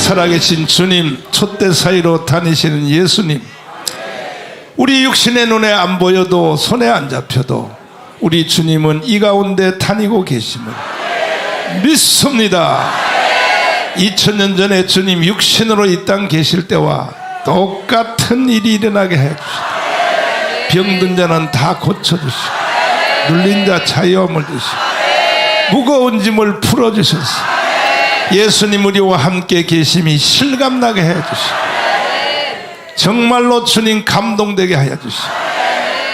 살아계신 주님, 촛대 사이로 다니시는 예수님, 우리 육신의 눈에 안 보여도 손에 안 잡혀도 우리 주님은 이 가운데 다니고 계심을 믿습니다. 2000년 전에 주님 육신으로 이 땅 계실 때와 똑같은 일이 일어나게 해주시고, 병든 자는 다 고쳐주시고, 눌린 자 자유함을 주시고, 무거운 짐을 풀어주셔서 예수님 우리와 함께 계심이 실감나게 해주시고, 정말로 주님 감동되게 하여 주시고,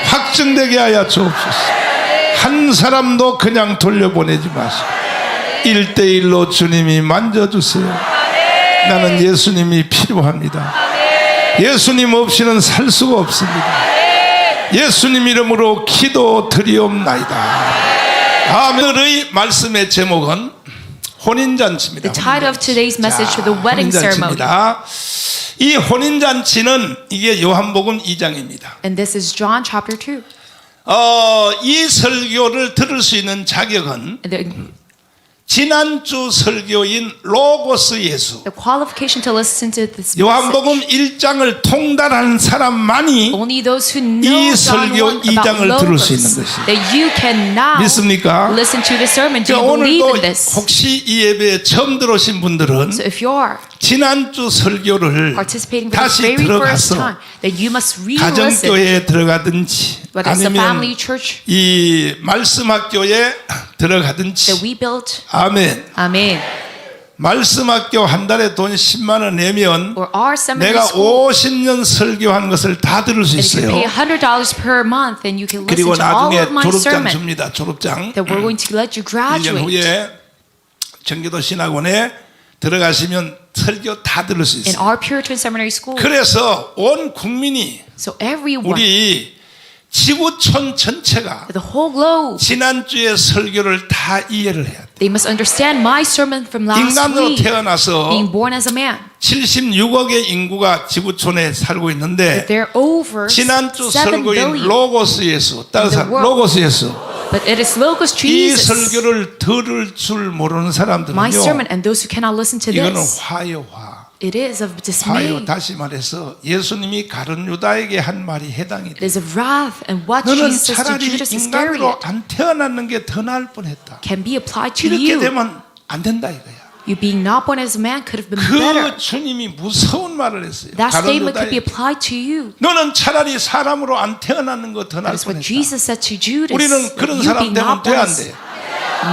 확증되게 하여 주옵소서. 한 사람도 그냥 돌려보내지 마시고 1대1로 주님이 만져주세요. 나는 예수님이 필요합니다. 예수님 없이는 살 수가 없습니다. 예수님 이름으로 기도 드리옵나이다. 오늘의 말씀의 제목은 혼인잔치입니다. The title of today's message for the wedding ceremony. 이 혼인잔치는 이게 요한복음 2장입니다. And this is John chapter 2. 이 설교를 들을 수 있는 자격은 지난주 설교인 로고스 예수, The qualification to listen to this 요한복음 message. 1장을 통달한 사람만이 Only those who 이 know John 설교 1 about 2장을 들을 수 있는 Logos, 것이. that you can now 믿습니까? listen to the sermon. Do you believe 오늘도 in this? 혹시 이 예배에 처음 들어오신 분들은 So if you are 지난주 설교를 participating for the 다시 very first 들어가서 time, then you must re-listen. 가정교회에 들어가든지 Whether it's a 아니면 family church 이 말씀학교에 들어가든지. that we built. 아멘. Amen. 말씀학교 한 달에 돈 10만 원 내면 Or our seminary 내가 school. 50년 설교한 것을 다 들을 수 And if you 있어요. pay $100 per month, then you can listen 그리고 to all 나중에 of my 졸업장 sermon. 줍니다. 졸업장. That we're going to let you 1년 graduate. 후에 청교도 신학원에 들어가시면 설교 다 들을 수 In 있어요. our Puritan Seminary School. 그래서 온 국민이, So everyone, 우리 지구촌 전체가 the whole globe, 지난주의 설교를 다 이해를 해야 돼. they must understand my sermon from last 인간으로 week. 태어나서 Being born as a man. 76억의 인구가 지구촌에 살고 있는데 There are over 지난주 7 설교인 billion. 로고스 예수, 따라서 In the world. 로고스 예수, But it is Logos 이 Jesus. 설교를 들을 줄 모르는 My 사람들은요, sermon and those who cannot listen to 이거는 this. 화요화. It is of 화요, dismay. 다시 말해서 예수님이 가룟 유다에게 한 말이 해당이 It 돼. is of wrath, and what 너는 Jesus says to 차라리 Judas 인간으로 Iscariot 안 태어났는 게 더 나을 뻔했다. can be applied to 이렇게 you. 되면 안 된다 이거야. You being not born as a man could have been better. 그 주님이 무서운 말을 했어요. That 가룟 statement could be 유다에게. applied to you. 너는 차라리 사람으로 안 태어났는 거 더 That 나을 is what 뻔했다. Jesus said to Judas. 우리는 that 그런 you 사람 being 되면 not 돼, born 안 as 돼?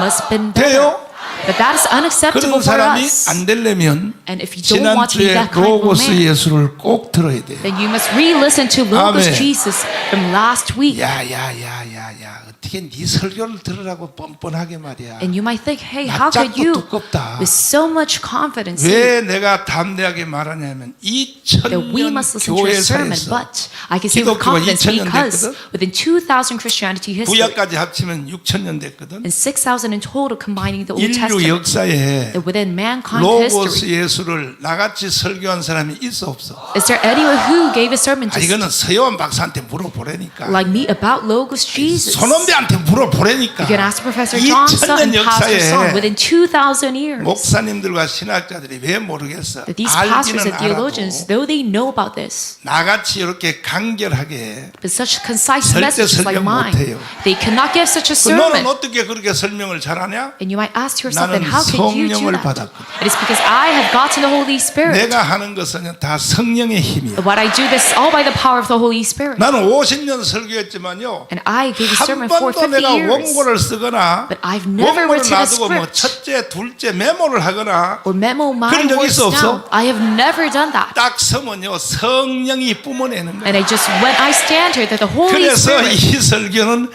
must have been better. 돼요? But that is unacceptable 그런 for 사람이 us. 안 되려면 And if you don't want to be 지난주에 that kind of a 로고스 man, 예수를 꼭 들어야 돼. then you must re-listen to Logos 아멘. Jesus from last week. 야야야야야, 어떻게 네 설교를 들으라고 뻔뻔하게 말이야. And you might think, hey, how could 낯잡고 you, 두껍다. with so much confidence, say 왜 내가 담대하게 말하냐면 that we 2000년 must listen to your sermon? 교회사에서 But I can say with 기독교가 confidence 2000년 because 됐거든. within 2,000 Christianity history, 구약까지 합치면 6000년 됐거든. and 6,000 in total combining the Old 인류 Testament, 역사에 that within mankind 로고스 history, 예수를 나같이 설교한 사람이 있어 없어? is there anyone who gave a sermon to 이거는 서여원 박사한테 물어보라니까. like me about Logos Jesus? 손원배한테 물어보라니까. You can ask Professor Johnson 2000년 and Pastor Song 역사에 within 2,000 years. 목사님들과 신학자들이 왜 모르겠어? That these pastors 알기는 and theologians, 알아도 though they know about this, 나같이 이렇게 간결하게 but such concise 절대 messages like 설명 mine, 못해요. they cannot give such a 너는 sermon. 어떻게 그렇게 설명을 잘하냐? And you might ask yourself, 나는 then how can you do 성령을 that? 받았거든. It is because I have gotten the Holy Spirit. 내가 하는 것은 다 성령의 힘이야. What I do this all by the power of the Holy Spirit. 나는 50년 설교했지만요, And I gave a 한 sermon for 번도 50 내가 years. 원고를 쓰거나 But I've never 원고를 written a 놔두고 뭐 script 첫째, 둘째 메모를 하거나 or memo my 그런 적 words 있어, 없어? down. I have never done that. 딱 서면요 성령이 뿜어내는 거야. And I just, when I stand here, that the Holy 그래서 Spirit. 이 설교는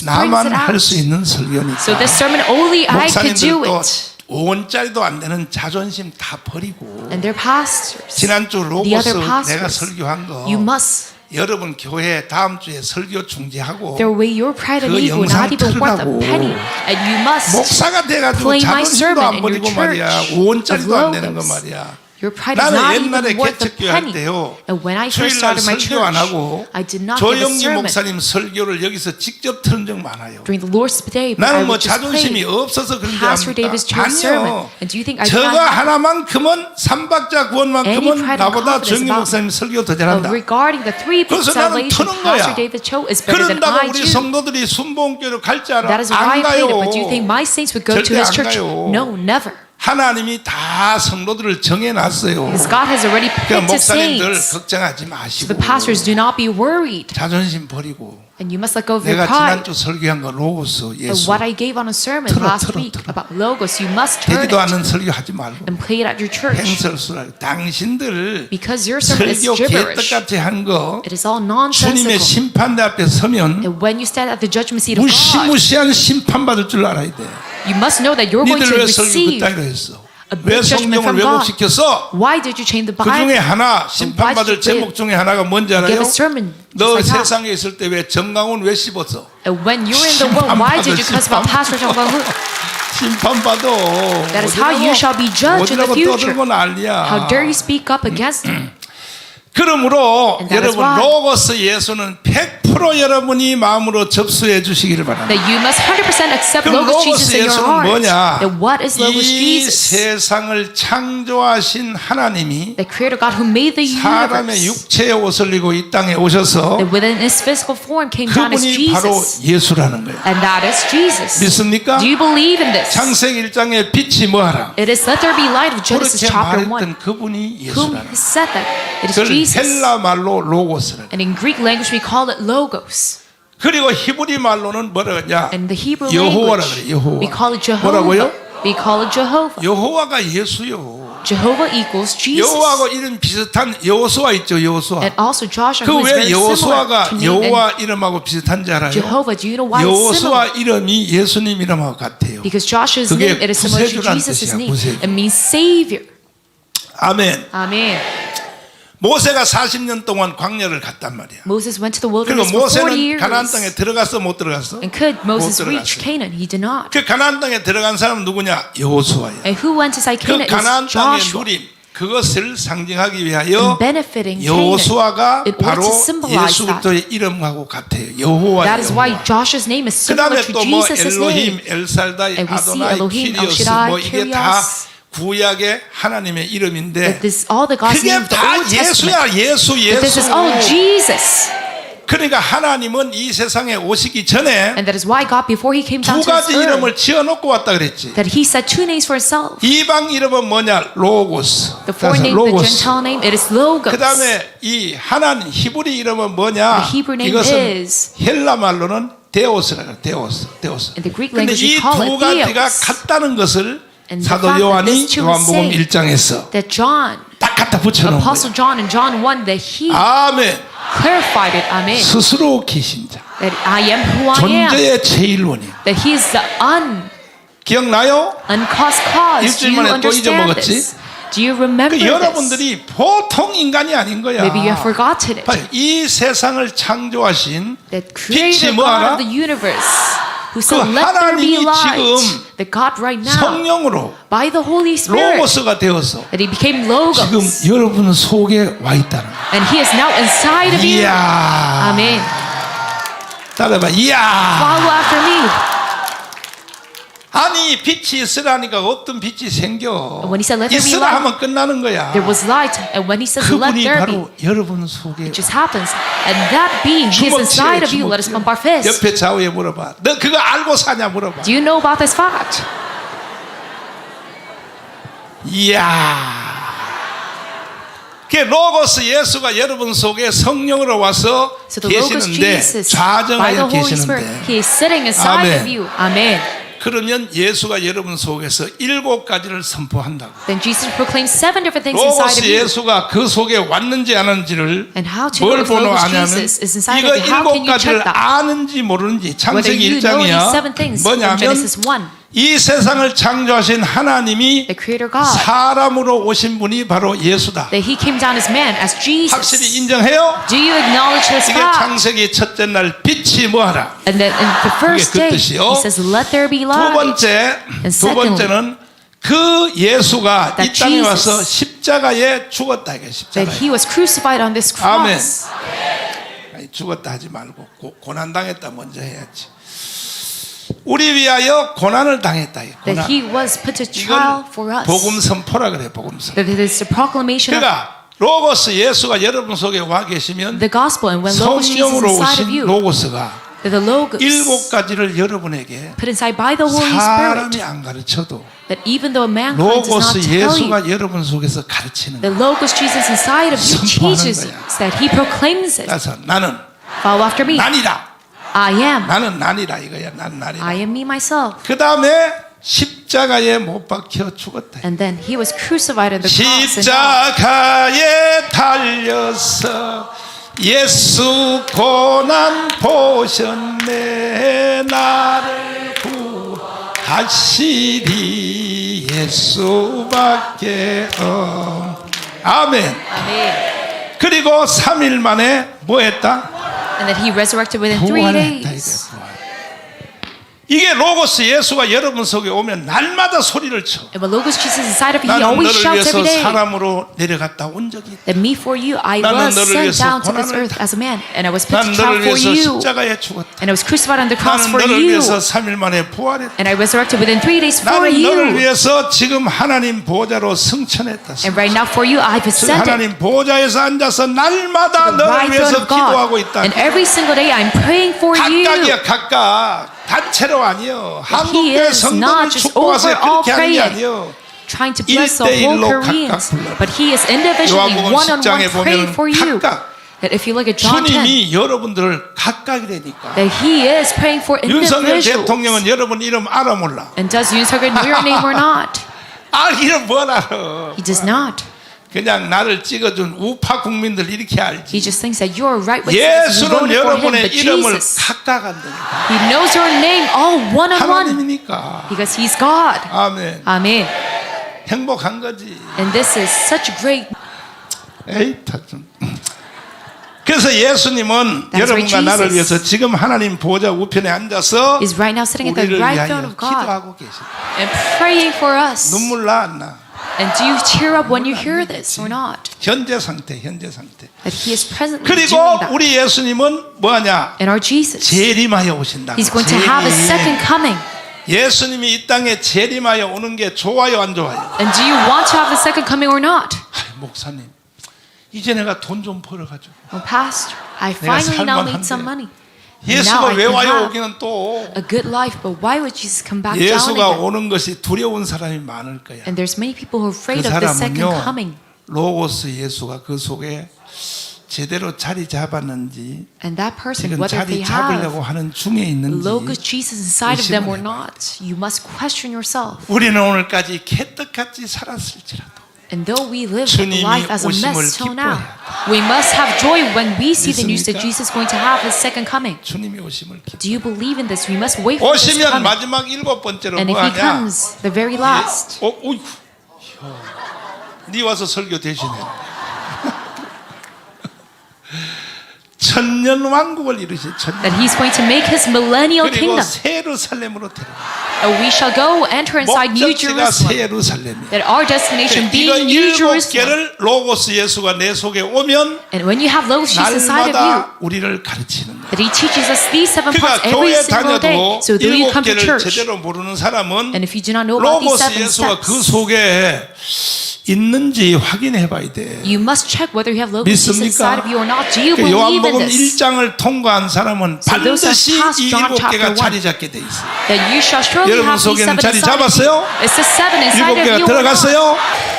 나만 it out. 할 수 있는 설교니까. So this sermon, only I could do 목사님들도 it. 5원짜리도 안 되는 자존심 다 버리고 And their pastors, 지난주 the 로고스 other 내가 pastors, 설교한 거 you must 여러분 교회 다음 주에 설교 중지하고 throw away your pride and 그 ego, 영상 not even worth a 틀으라고. penny. And you must 목사가 돼가지고 play my 자존심도 sermon 안 in your 버리고 말이야 church 5원짜리도 of 안 되는 거 Logos. 말이야. Your pride is 나는 not 옛날에 even worth a 개척교회 할 penny. 때요, And when I first 주일날 started my 설교 안 church, 하고 I did not give a 조영기 sermon. 목사님 설교를 여기서 직접 들은 적 많아요. During the Lord's Day, but I 나는 뭐 would just 자존심이 play 없어서 그런 줄 Pastor David's 압니까? church sermon. 아니요. And do you think I did 저거 not have 하나만큼은 삼박자 any 구원만큼은 pride and 나보다 confidence 조영기 about 목사님 설교 더 But 잘한다. regarding the three books 그래서 of 나는 salvation, 트는 거야. Pastor David Cho is better than 그런다고 I 우리 do. 성도들이 순복음교회로 갈 줄 알아? That is why 안 I played it. 가요. But do you think my saints would go to 절대 his 안 church? 가요. No, never. 하나님이 다 성도들을 정해놨어요. Because God has already 그러니까 picked his 목사님들 saints. 걱정하지 So 마시고 the pastors do not be worried. 자존심 버리고 And you must let go of your 내가 pride. 지난주 설교한 거 로고스 And 예수 what I gave on a sermon 틀어, last 틀어, week 틀어. about Logos, you must turn 되지도 it 않은 설교 하지 말고 and play it at your church. 행설수라 당신들 Because your sermon is 설교 gibberish. 개떡같이 한 거 It is all 주님의 nonsensical. 심판대 앞에 서면 And when you stand at the judgment seat of God, 무시무시한 심판받을 줄 알아야 돼. you must know that you're going 니들 to 왜 설교 receive 그따위로 했어? a big 왜 judgment 성경을 from God. 왜곡시켰어? Why did you change the 그 중에 Bible? 하나 why 심판받을 did you 제목 중에 하나가 뭔지 Give 알아요? a sermon 너 just like that. 세상에 있을 때 왜 정강훈 왜 씹었어? And when you were in the world, why did you cuss about Pastor Jung Kwang-hoon? 심판받아. That is how you shall be judged in the 어디라고 future. 떠들고 난리야. How dare you speak up against him? 그러므로 And that is 여러분 why. 로고스 예수는 100% 여러분이 마음으로 접수해 주시기를 바랍니다. That you must 100% accept 그럼 Logos 로고스 Jesus in your 예수는 heart. 뭐냐? That what is Logos 이 Jesus? 세상을 창조하신 하나님이 The Creator God who made the 사람의 universe. 육체에 옷을 입고 이 땅에 오셔서 That within His physical form came down as 그분이 바로 Jesus. 예수라는 거예요. And that is Jesus. 믿습니까? Do you believe in this? 창세기 1장에 빛이 뭐하라? It is let there be light of Genesis 그렇게 chapter 1. 말했던 그분이 Whom 예수라는 has said that? It is 그걸 Jesus. 헬라 말로 로고스라는 And in Greek language we call it Logos. 그리고 히브리 말로는 뭐라 그러냐? And the Hebrew 여호와라 language 그래. 여호와. we call it Jehovah. 뭐라고요? We call it Jehovah. 여호와가 예수요. Jehovah equals Jesus. 여호와하고 이름 비슷한 여호수아 있죠. 여호수아. And also Joshua 그 who is 왜 very similar 여호수아가 to me 여호와 and 이름하고 비슷한지 알아요? Jehovah. Do you know why it's 여호수아 similar? 이름이 예수님 이름하고 같아요. Because Joshua's 그게 name, it is similar to 구세주란 Jesus' 뜻이야, name. 구세주. It means Savior. 아멘. Amen. 모세가 40년 동안 광야를 갔단 말이야. Moses went to the 그리고 wilderness for 40 모세는 years. 가나안 땅에 들어갔어 못 들어갔어? And could Moses 못 reach 들어갔어요. Canaan? He did not. 그 가나안 땅에 들어간 사람은 누구냐? 여호수아야. And who went inside 그 Canaan 가나안 is 땅의 Joshua. 누림 그것을 상징하기 위하여 And benefiting Canaan. 여호수아가 In order 바로 to symbolize 예수 that. 그리스도의 이름하고 같아요. 여호와. That is why Joshua's name is 그 similar 다음에 to 또 뭐 Jesus' 엘로힘, name. 엘살다이, And we see 아도나이, Elohim, El 키리오스 Shaddai, 뭐 이게 다 Kyrios. 구약의 하나님의 이름인데 That this all the God's 그게 name of the 다 Old Testament. 예수야. 예수 But this is all 예수. Jesus. 그러니까 하나님은 이 세상에 오시기 전에 And that is why God, before He came down 두 to this 가지 earth, 이름을 지어놓고 왔다 그랬지. that He set two names for Himself. 이방 이름은 뭐냐? 로고스. The foreign name, the 로고스. Gentile name, it is Logos. 그 다음에 이 하나님 히브리 이름은 뭐냐? The Hebrew name 이것은 is- 헬라 말로는 데오스라 그래. 데오스. In the Greek 근데 language, we 이 call 두 it 가지가 Theos. 같다는 것을 And the 사도 fact that 요한이 these two 요한복음 say 1장에서 that John, 딱 갖다 붙여놓은 Apostle 거예요. John in John 1, that he 아멘. clarified it. Amen. 스스로 계신 자. That I am who I am. 존재의 제일원이. That He is the 기억나요? uncaused cause. Do 일주일 you 만에 또 understand 잊어먹었지? this? Do you remember 그 this? 여러분들이 보통 인간이 아닌 거야. Maybe you have forgotten it. 봐요. 이 세상을 창조하신 That 빛이 creator 뭐 God 알아? of the universe, who 그 said, "Let there be 하나님이 light." 지금 That God right now, 성령으로 by the Holy Spirit, 로고스가 되어서 that He became 지금 Logos, 여러분 속에 와 있다는 거야. and He is now inside of you. 이야. Amen. 따라봐. 이야. Follow after me. 아니 빛이 있으라니까 어떤 빛이 생겨. When he said, "Let there be 있으라 light," 하면 끝나는 거야. There was light, and when He says, "Let 그분이 there be," 바로 여러분 속에 it just happens. And that being, He is inside of you. Let us bump our fist. 옆에 좌우에 물어봐. 너 그거 알고 사냐 물어봐. Do you know about this fact? 이야. 그 로고스 예수가 여러분 속에 성령으로 와서 So the Logos 계시는데 Jesus, by the 좌정하여 Holy Spirit, 계시는데 He is sitting inside 아멘. of you. Amen. 그러면 예수가 여러분 속에서 7가지를 선포한다고. Then Jesus proclaims 7 different things inside 로고스 of you. 예수가 그 속에 왔는지 안 왔는지를 And how to know 뭘 if 보러 Logos 아냐면 Jesus is inside 이거 of you? How can you check 7가지를 that? 아는지 모르는지 Whether 창세기 you know these 7 1장이야 things from 뭐냐면 Genesis 1, 이 세상을 창조하신 하나님이 the Creator God, 사람으로 오신 분이 바로 예수다. that He came down as man, as 확실히 Jesus. 인정해요? Do you acknowledge this 이게 fact? 창세기 첫째 날 빛이 뭐하라. And then in the first 그 day, 뜻이요. He says, "Let there be 두 light." 번째 And 두 번째는 그 예수가 이 That 땅에 Jesus- 와서 십자가에 죽었다 이게 that 십자가에. he was crucified on this 아멘. cross. 아니, 죽었다 하지 말고 고난 당했다 먼저 해야지. 우리 위하여 고난을 당했다. 이 고난. That he was put to trial for 이건 us. 복음 선포라 그래. 복음 선. That it is the proclamation of 그러니까 로고스 예수가 여러분 속에 와 계시면 the gospel. And when Logos Jesus is 성령으로 inside of 오신 you, 로고스가 that the Logos 일곱 가지를 여러분에게 put inside by the Holy Spirit, 사람이 안 가르쳐도 that even though a mankind does not 로고스 tell you, 예수가 여러분 속에서 가르치는 the 거야. Logos Jesus inside of you 선포하는 teaches 거야. us, that he proclaims it. 그래서 나는 Follow after me. 난이다. I am. 나는 난이다 이거야. 난 난이다. I am me myself. 그 다음에 십자가에 못 박혀 죽었다. And then he was crucified on the cross. And 십자가에 달려서 예수 고난 보셨네. 나를 구하시리 예수밖에 아멘. Amen. 그리고 3일 만에 뭐 했다? And that he resurrected within 3 부활했다 days. 이게 부활. 이게 로고스 예수가 여러분 속에 오면 날마다 소리를 쳐. And when Logos Jesus is inside of you, he 나는 always 너를 shouts 위해서 every day 사람으로 내려갔다 온 적이 있다. that me for you, I 나는 was 너를 sent 위해서 down to this 고난을 earth as a man, and I was put 난 to trial 너를 for 위해서 you, 십자가에 죽었다. and I was crucified on the cross 나는 for 너를 you, 위해서 3일 만에 부활했다. and I resurrected within 3 days for 나는 너를 you. 위해서 지금 하나님 보좌로 승천했다. And right now for you, I've ascended 하나님 보좌에서 앉아서 날마다 to the 너를 right throne 위해서 of 기도하고 God. 있다. And every single day, I'm praying for you. 각각이야 각각. 단체로 아니요. He 한국교회 is 성도를 not just 축복하세요. overall 그렇게 하는 게 praying, 아니요. trying to bless the whole 1대1로 Koreans, 각각 불러요. but he is individually, 요한복음 one-on-one 10장에 praying 보면 for you. 각각 That if you look at John 10, 주님이 여러분들을 각각이라니까. that he is praying for 윤석열 individuals. 대통령은 여러분 이름 알아 몰라? And does Yoon Suk-yeol know your name or not? 알기는 뭘 알아? He does not. 그냥 나를 찍어준 우파 국민들 이렇게 He 알지. just thinks that you are right with Jesus. You 예수는 voted for him, 여러분의 but 이름을 Jesus, 각각 안다니까. he knows your name all one-on-one 하나님이니까. because he's God. 아멘. Amen. 행복한 거지. And this is such great. 에이, 다 좀. 그래서 예수님은 That's why 여러분과 나를 Jesus 위해서 지금 하나님 보좌 우편에 앉아서 is right now sitting at the 우리를 right throne 위하여 of God 기도하고 계십니다. and praying for us. 눈물 나 안 나? And do you tear up when you hear this or not? 현재 상태, 현재 상태. That he is presently 그리고 doing that. 우리 예수님은 뭐하냐? And our Jesus, 재림하여 오신다. he's going to have a second coming. 예수님이 이 땅에 재림하여 오는 게 좋아요, 안 좋아요? And do you want to have the second coming or not? 아이, 목사님, 이제 내가 돈 좀 벌어가지고 Well, Pastor, I 내가 finally now 살만한데. made some money. 예수가 Now I 왜 can 와요? have 오기는 또 a good life, but why would Jesus come back down 예수가 again? 오는 것이 두려운 사람이 많을 거야. And there's many people who are 그 afraid of the second 사람은요, coming. 로고스 예수가 그 속에 제대로 자리 잡았는지 And that person, 지금 whether 자리 they 잡으려고 have 하는 중에 있는지 Logos Jesus inside of them or 의심을 해봐야 not, you must question yourself. 우리는 오늘까지 개떡같이 살았을지라도 And though we live 주님이 life as a 오심을 mess till now, 기뻐해야 we must have joy when we see the news that 믿습니까? Jesus is going to have his second coming. 주님이 오심을 기뻐. Do you believe in this? We must wait for his 오시면 coming. 마지막 일곱 번째로 And if 뭐 he 하냐? comes, the very last, 어이구, 네 와서 설교 대신해. 천년 왕국을 이루시 천년. that he's going to make his millennial 그리고 kingdom. 새 예루살렘으로 데려가. And we shall go enter inside New 목적지가 새 Jerusalem. 예루살렘이야. That our destination 이거 being New 일곱 Jerusalem. 개를 로고스 예수가 내 속에 오면 And when you have Logos Jesus inside of you, 날마다 우리를 가르치는 거야. that he teaches us these 7 parts 그러니까 every 교회 single day. 다녀도 So that you 일곱 come to 개를 church. 제대로 모르는 사람은 And if you do not know about these 로고스 7 예수가 그 steps, 속에 있는지 확인해 봐야 돼. you must check whether you have Logos Jesus 믿습니까? inside of you or not. Do you believe in 요한복음 this? 1장을 통과한 사람은 So those who 반드시 pass 이 John 일곱 개가 chapter 1, 자리 잡게 돼 있어. that you shall surely 여러분 have these 속에는 7 자리 inside of 잡았어요? you. It's the 7 inside 일곱 of 개가 you or not. 들어갔어요?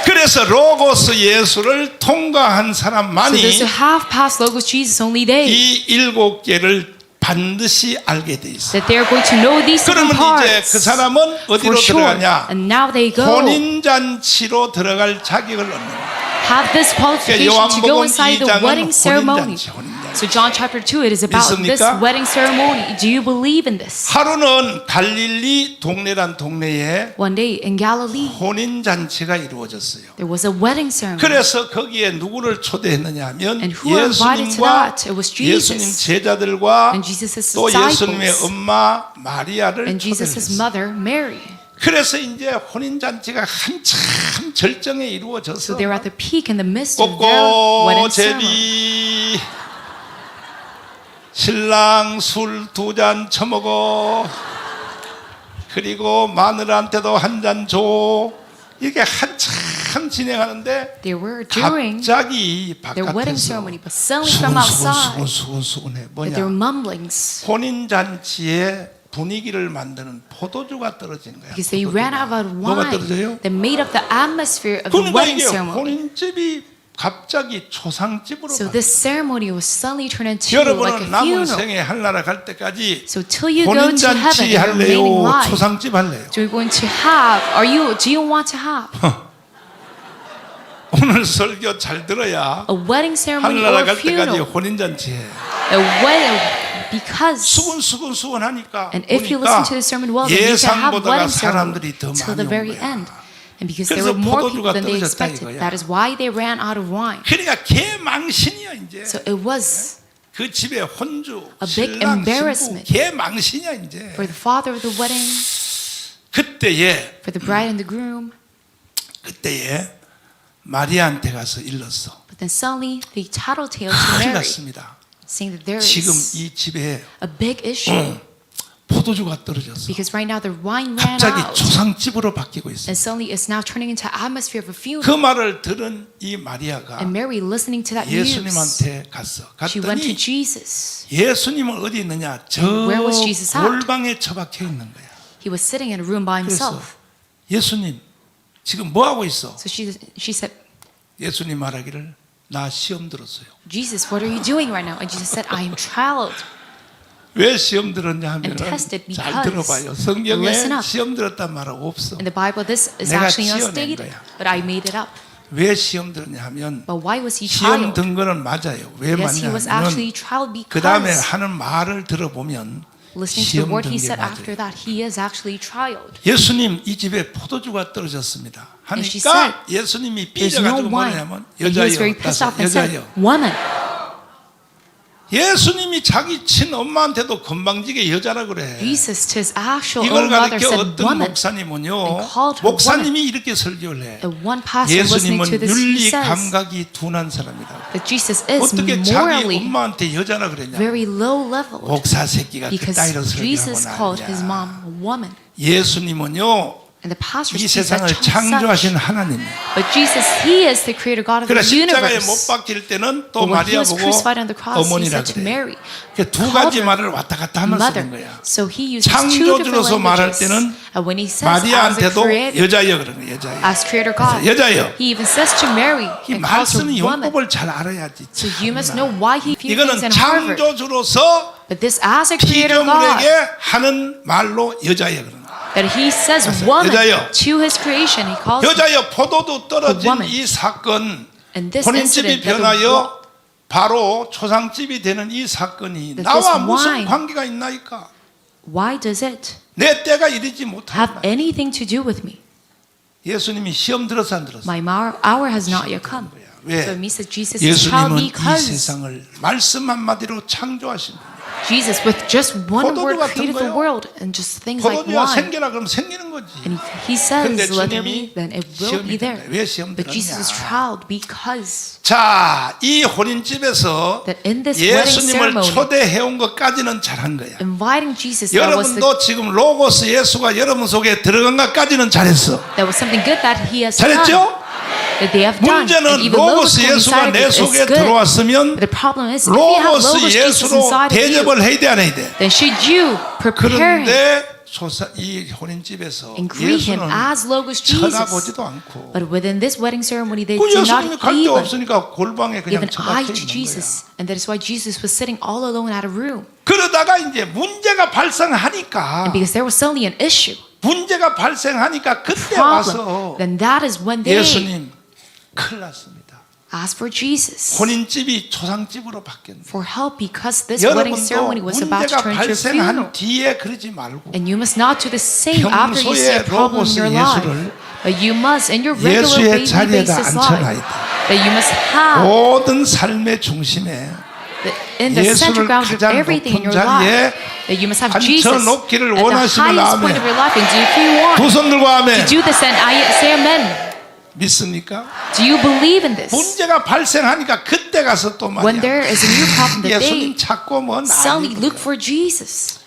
그래서 로고스 예수를 통과한 So 사람만이 those who have passed Logos Jesus only they, 이 일곱 개를 반드시 알게 돼 있어. that they are going to know these 7 그러면 이제 parts 그 사람은 어디로 for sure. 들어가냐? And now they go 혼인잔치로 들어갈 자격을 얻는 거야. have this qualification to 요한복음 go inside the 2장은 wedding ceremony. 혼인잔치. So John chapter 2, it is about this 믿습니까? wedding ceremony. Do you believe in this? 하루는 갈릴리 동네란 동네에 One day in Galilee, 혼인잔치가 이루어졌어요. there was a wedding ceremony. 그래서 거기에 누구를 초대했느냐 하면 And who were invited to 예수님과 that? It was Jesus. 예수님 제자들과 And Jesus' 또 예수님의 disciples. 엄마 마리아를 And Jesus' 초대했어요. mother, Mary. 그래서 이제 혼인 잔치가 한참 절정에 이루어져서 So they were at the peak in the midst of their wedding ceremony. 꽃꽃제비 신랑 술 2잔 처먹어 그리고 마누라한테도 한 잔 줘. 이게 한참 진행하는데 They were during 갑자기 their wedding 바깥에서 ceremony, but suddenly from outside, 수근수근해 that there were 뭐냐 mumblings 혼인 잔치의 분위기를 만드는 포도주가 떨어진 거야. because they ran out of 뭐가 wine 떨어져요? that made up the atmosphere of the 그러니까 wedding 이게 ceremony. 혼인집이 갑자기 초상집으로 So 바뀌어. this ceremony was suddenly turned into like 여러분은 a 남은 funeral. 생에 하늘나라 갈 때까지 So till you go 혼인 to heaven 잔치 in your remaining 할래요? life, 초상집 할래요? do you going to have? Do you want to have 오늘 설교 잘 들어야 a wedding ceremony or 하늘나라 a 갈 때까지 funeral? 혼인 잔치 해. A wedding, because 수근수근하니까 and if you listen to the sermon well, then you can have 예상보다가 wedding ceremony 사람들이 더 till 많이 the 온 very 거야. end. And because there 그래서 were more 포도주가 people than they 떨어졌다 expected, 이거야. that is why they ran out of wine. 그러니까 개망신이야 이제. So it was 그 집에 혼주 a big 신랑 신부 embarrassment 개망신이야 이제. for the father of the wedding, 그때에 for the bride and the groom. 마리아한테 가서 일렀어. But then suddenly they tattletale to 큰일 Mary, 났습니다. saying that there 지금 is 이 집에 a big issue 포도주가 떨어졌어. because right now the wine ran 갑자기 out. 초상집으로 바뀌고 있어. And suddenly it's now turning into an atmosphere of a 그 funeral. 말을 들은 이 마리아가 And Mary, listening to that news, 예수님한테 갔어. she went to 갔더니 Jesus. 예수님은 어디 있느냐? 저 Where was Jesus at? 골방에 처박혀 있는 거야. He was sitting in a room by 그래서 himself. 예수님 지금 뭐 하고 있어? So she said, 예수님 말하기를 나 시험 들었어요. Jesus, what are you doing right now? And Jesus said, I am trialed. 왜 시험 들었냐 하면 And tested 잘 because- 들어봐요. 성경에 Listen up. 시험 들었단 말은 없어. In the Bible, this is 내가 actually not 지어낸 stated, 거야. but I made it up. 왜 시험 들었냐 하면 But why was he 시험 trialed? 든 거는 맞아요. 왜 Yes, he was actually 맞냐면 trialed 그 다음에 because 하는 말을 들어보면 listening to the 시험 word he 든 게 said after 맞아요. that, he is actually trialed. 예수님 이 집에 포도주가 떨어졌습니다. And she 하니까 예수님이 There's no 삐져가지고 wine. 뭐냐면 And he was very 여자여 pissed off and 여자여 said, Woman. 예수님이 자기 친엄마한테도 건방지게 여자라 그래. Jesus to his actual 이걸 own mother 가르쳐 said, 어떤 Woman. 목사님은요 and called her 목사님이 이렇게 설교를 해. And one pastor listening 예수님은 to this, he 윤리 says 감각이 둔한 사람이다. that Jesus is 어떻게 자기 morally 엄마한테 여자라 그랬냐? very low level 목사 새끼가 because 그따위로 Jesus called 설교하고 his 나냐? mom a woman. 예수님은요 And the pastor 이 speaks 세상을 such. 창조하신 하나님. But Jesus, he is the creator God of 그래 the 십자가에 못 universe. 박힐 때는 또 But when he 마리아 was 보고 crucified on the cross, he 어머니라 said to 그래. Mary, 두 called 가지 her 말을 왔다 갔다 하면서 mother. 쓰는 거야. So he uses two different 창조주로서 말할 languages. 때는 And when he says as a 마리아한테도 creator, 여자여 그러는 거야. 여자여. as creator God, 여자여. he even says to Mary 이 and calls her 말씀의 woman. 용법을 잘 알아야지. So you must know why he viewed 이거는 things in Harvard. 창조주로서 But this as a creator God, 피조물에게 하는 말로 여자여 그러는 거야. that he says woman 여자여. to his creation, he calls 여자여 포도도 떨어진 woman. 이 사건 And this 혼인집이 incident that the 변하여 바로 초상집이 되는 이 사건이 That 나와 this 무슨 wine- 관계가 있나이까? why does it 내 때가 이르지 have 못한다. anything to do with me? 예수님이 시험 들었어 안 들었어? My hour has not yet come. 왜? So it means that Jesus is child 예수님은 이 because 세상을 말씀 한마디로 창조하신 거예요. Jesus with just one 포도주 word 같은 created the 거요. world and just things like 포도주가 wine. 생겨라 그러면 생기는 거지. And he says, 근데 let there 주님이 be, then it will 시험이 be there. 된다. 왜 시험 But Jesus is 들었냐? trialed because 자, 이 혼인집에서 that in this wedding 예수님을 ceremony, 초대해 온 것까지는 잘한 거야. inviting Jesus, that was 여러분도 지금 로고스 예수가 여러분 속에 들어간 것까지는 잘했어. something good that he has done. 잘했죠? That they have done. And 문제는 even though 로고스 what's 예수가 inside 내 of it is 속에 good, 들어왔으면 but the problem is if you have 로고스 Logos Jesus 예수로 inside of you, 대접을 해야 돼 안 해야 돼? then should you prepare him 그런데 이 혼인집에서 and greet him 예수는 as Logos Jesus? 쳐다보지도 않고 But within this wedding ceremony, they 그 did 예수님이 not 갈 데 even 없으니까 골방에 그냥 give an eye 처박혀 to 있는 Jesus. 거야. And that is why Jesus was sitting all alone at a room. 그러다가 이제 문제가 발생하니까 Because there was suddenly an issue, 문제가 발생하니까 그때 problem. 와서 Then that is when they 예수님 큰일 났습니다. asked for Jesus 혼인집이 초상집으로 바뀌었네. for help because this wedding 여러분도 ceremony was about to 문제가 turn into a funeral. 발생한 뒤에 그러지 말고 And you must not do the same after you see a 평소에 problem in your 로고스 life. 예수를 But you must, in your regular 예수의 daily 자리에다 basis life, 앉혀놔야겠다. that you must have 모든 삶의 중심에 in the center 예수를 ground of 가장 everything in 높은 your life, 자리에 That you must have Jesus 앉혀 놓기를 at the 원하시면 highest point of 아멘. your life. And if you want 두 손 들고 아멘. to do this, then I say amen. 믿습니까? Do you believe in this? 문제가 발생하니까 그때 가서 또 When 말이야. there is a new problem, that 예수님 they 찾고 뭐 suddenly 난리. look for Jesus.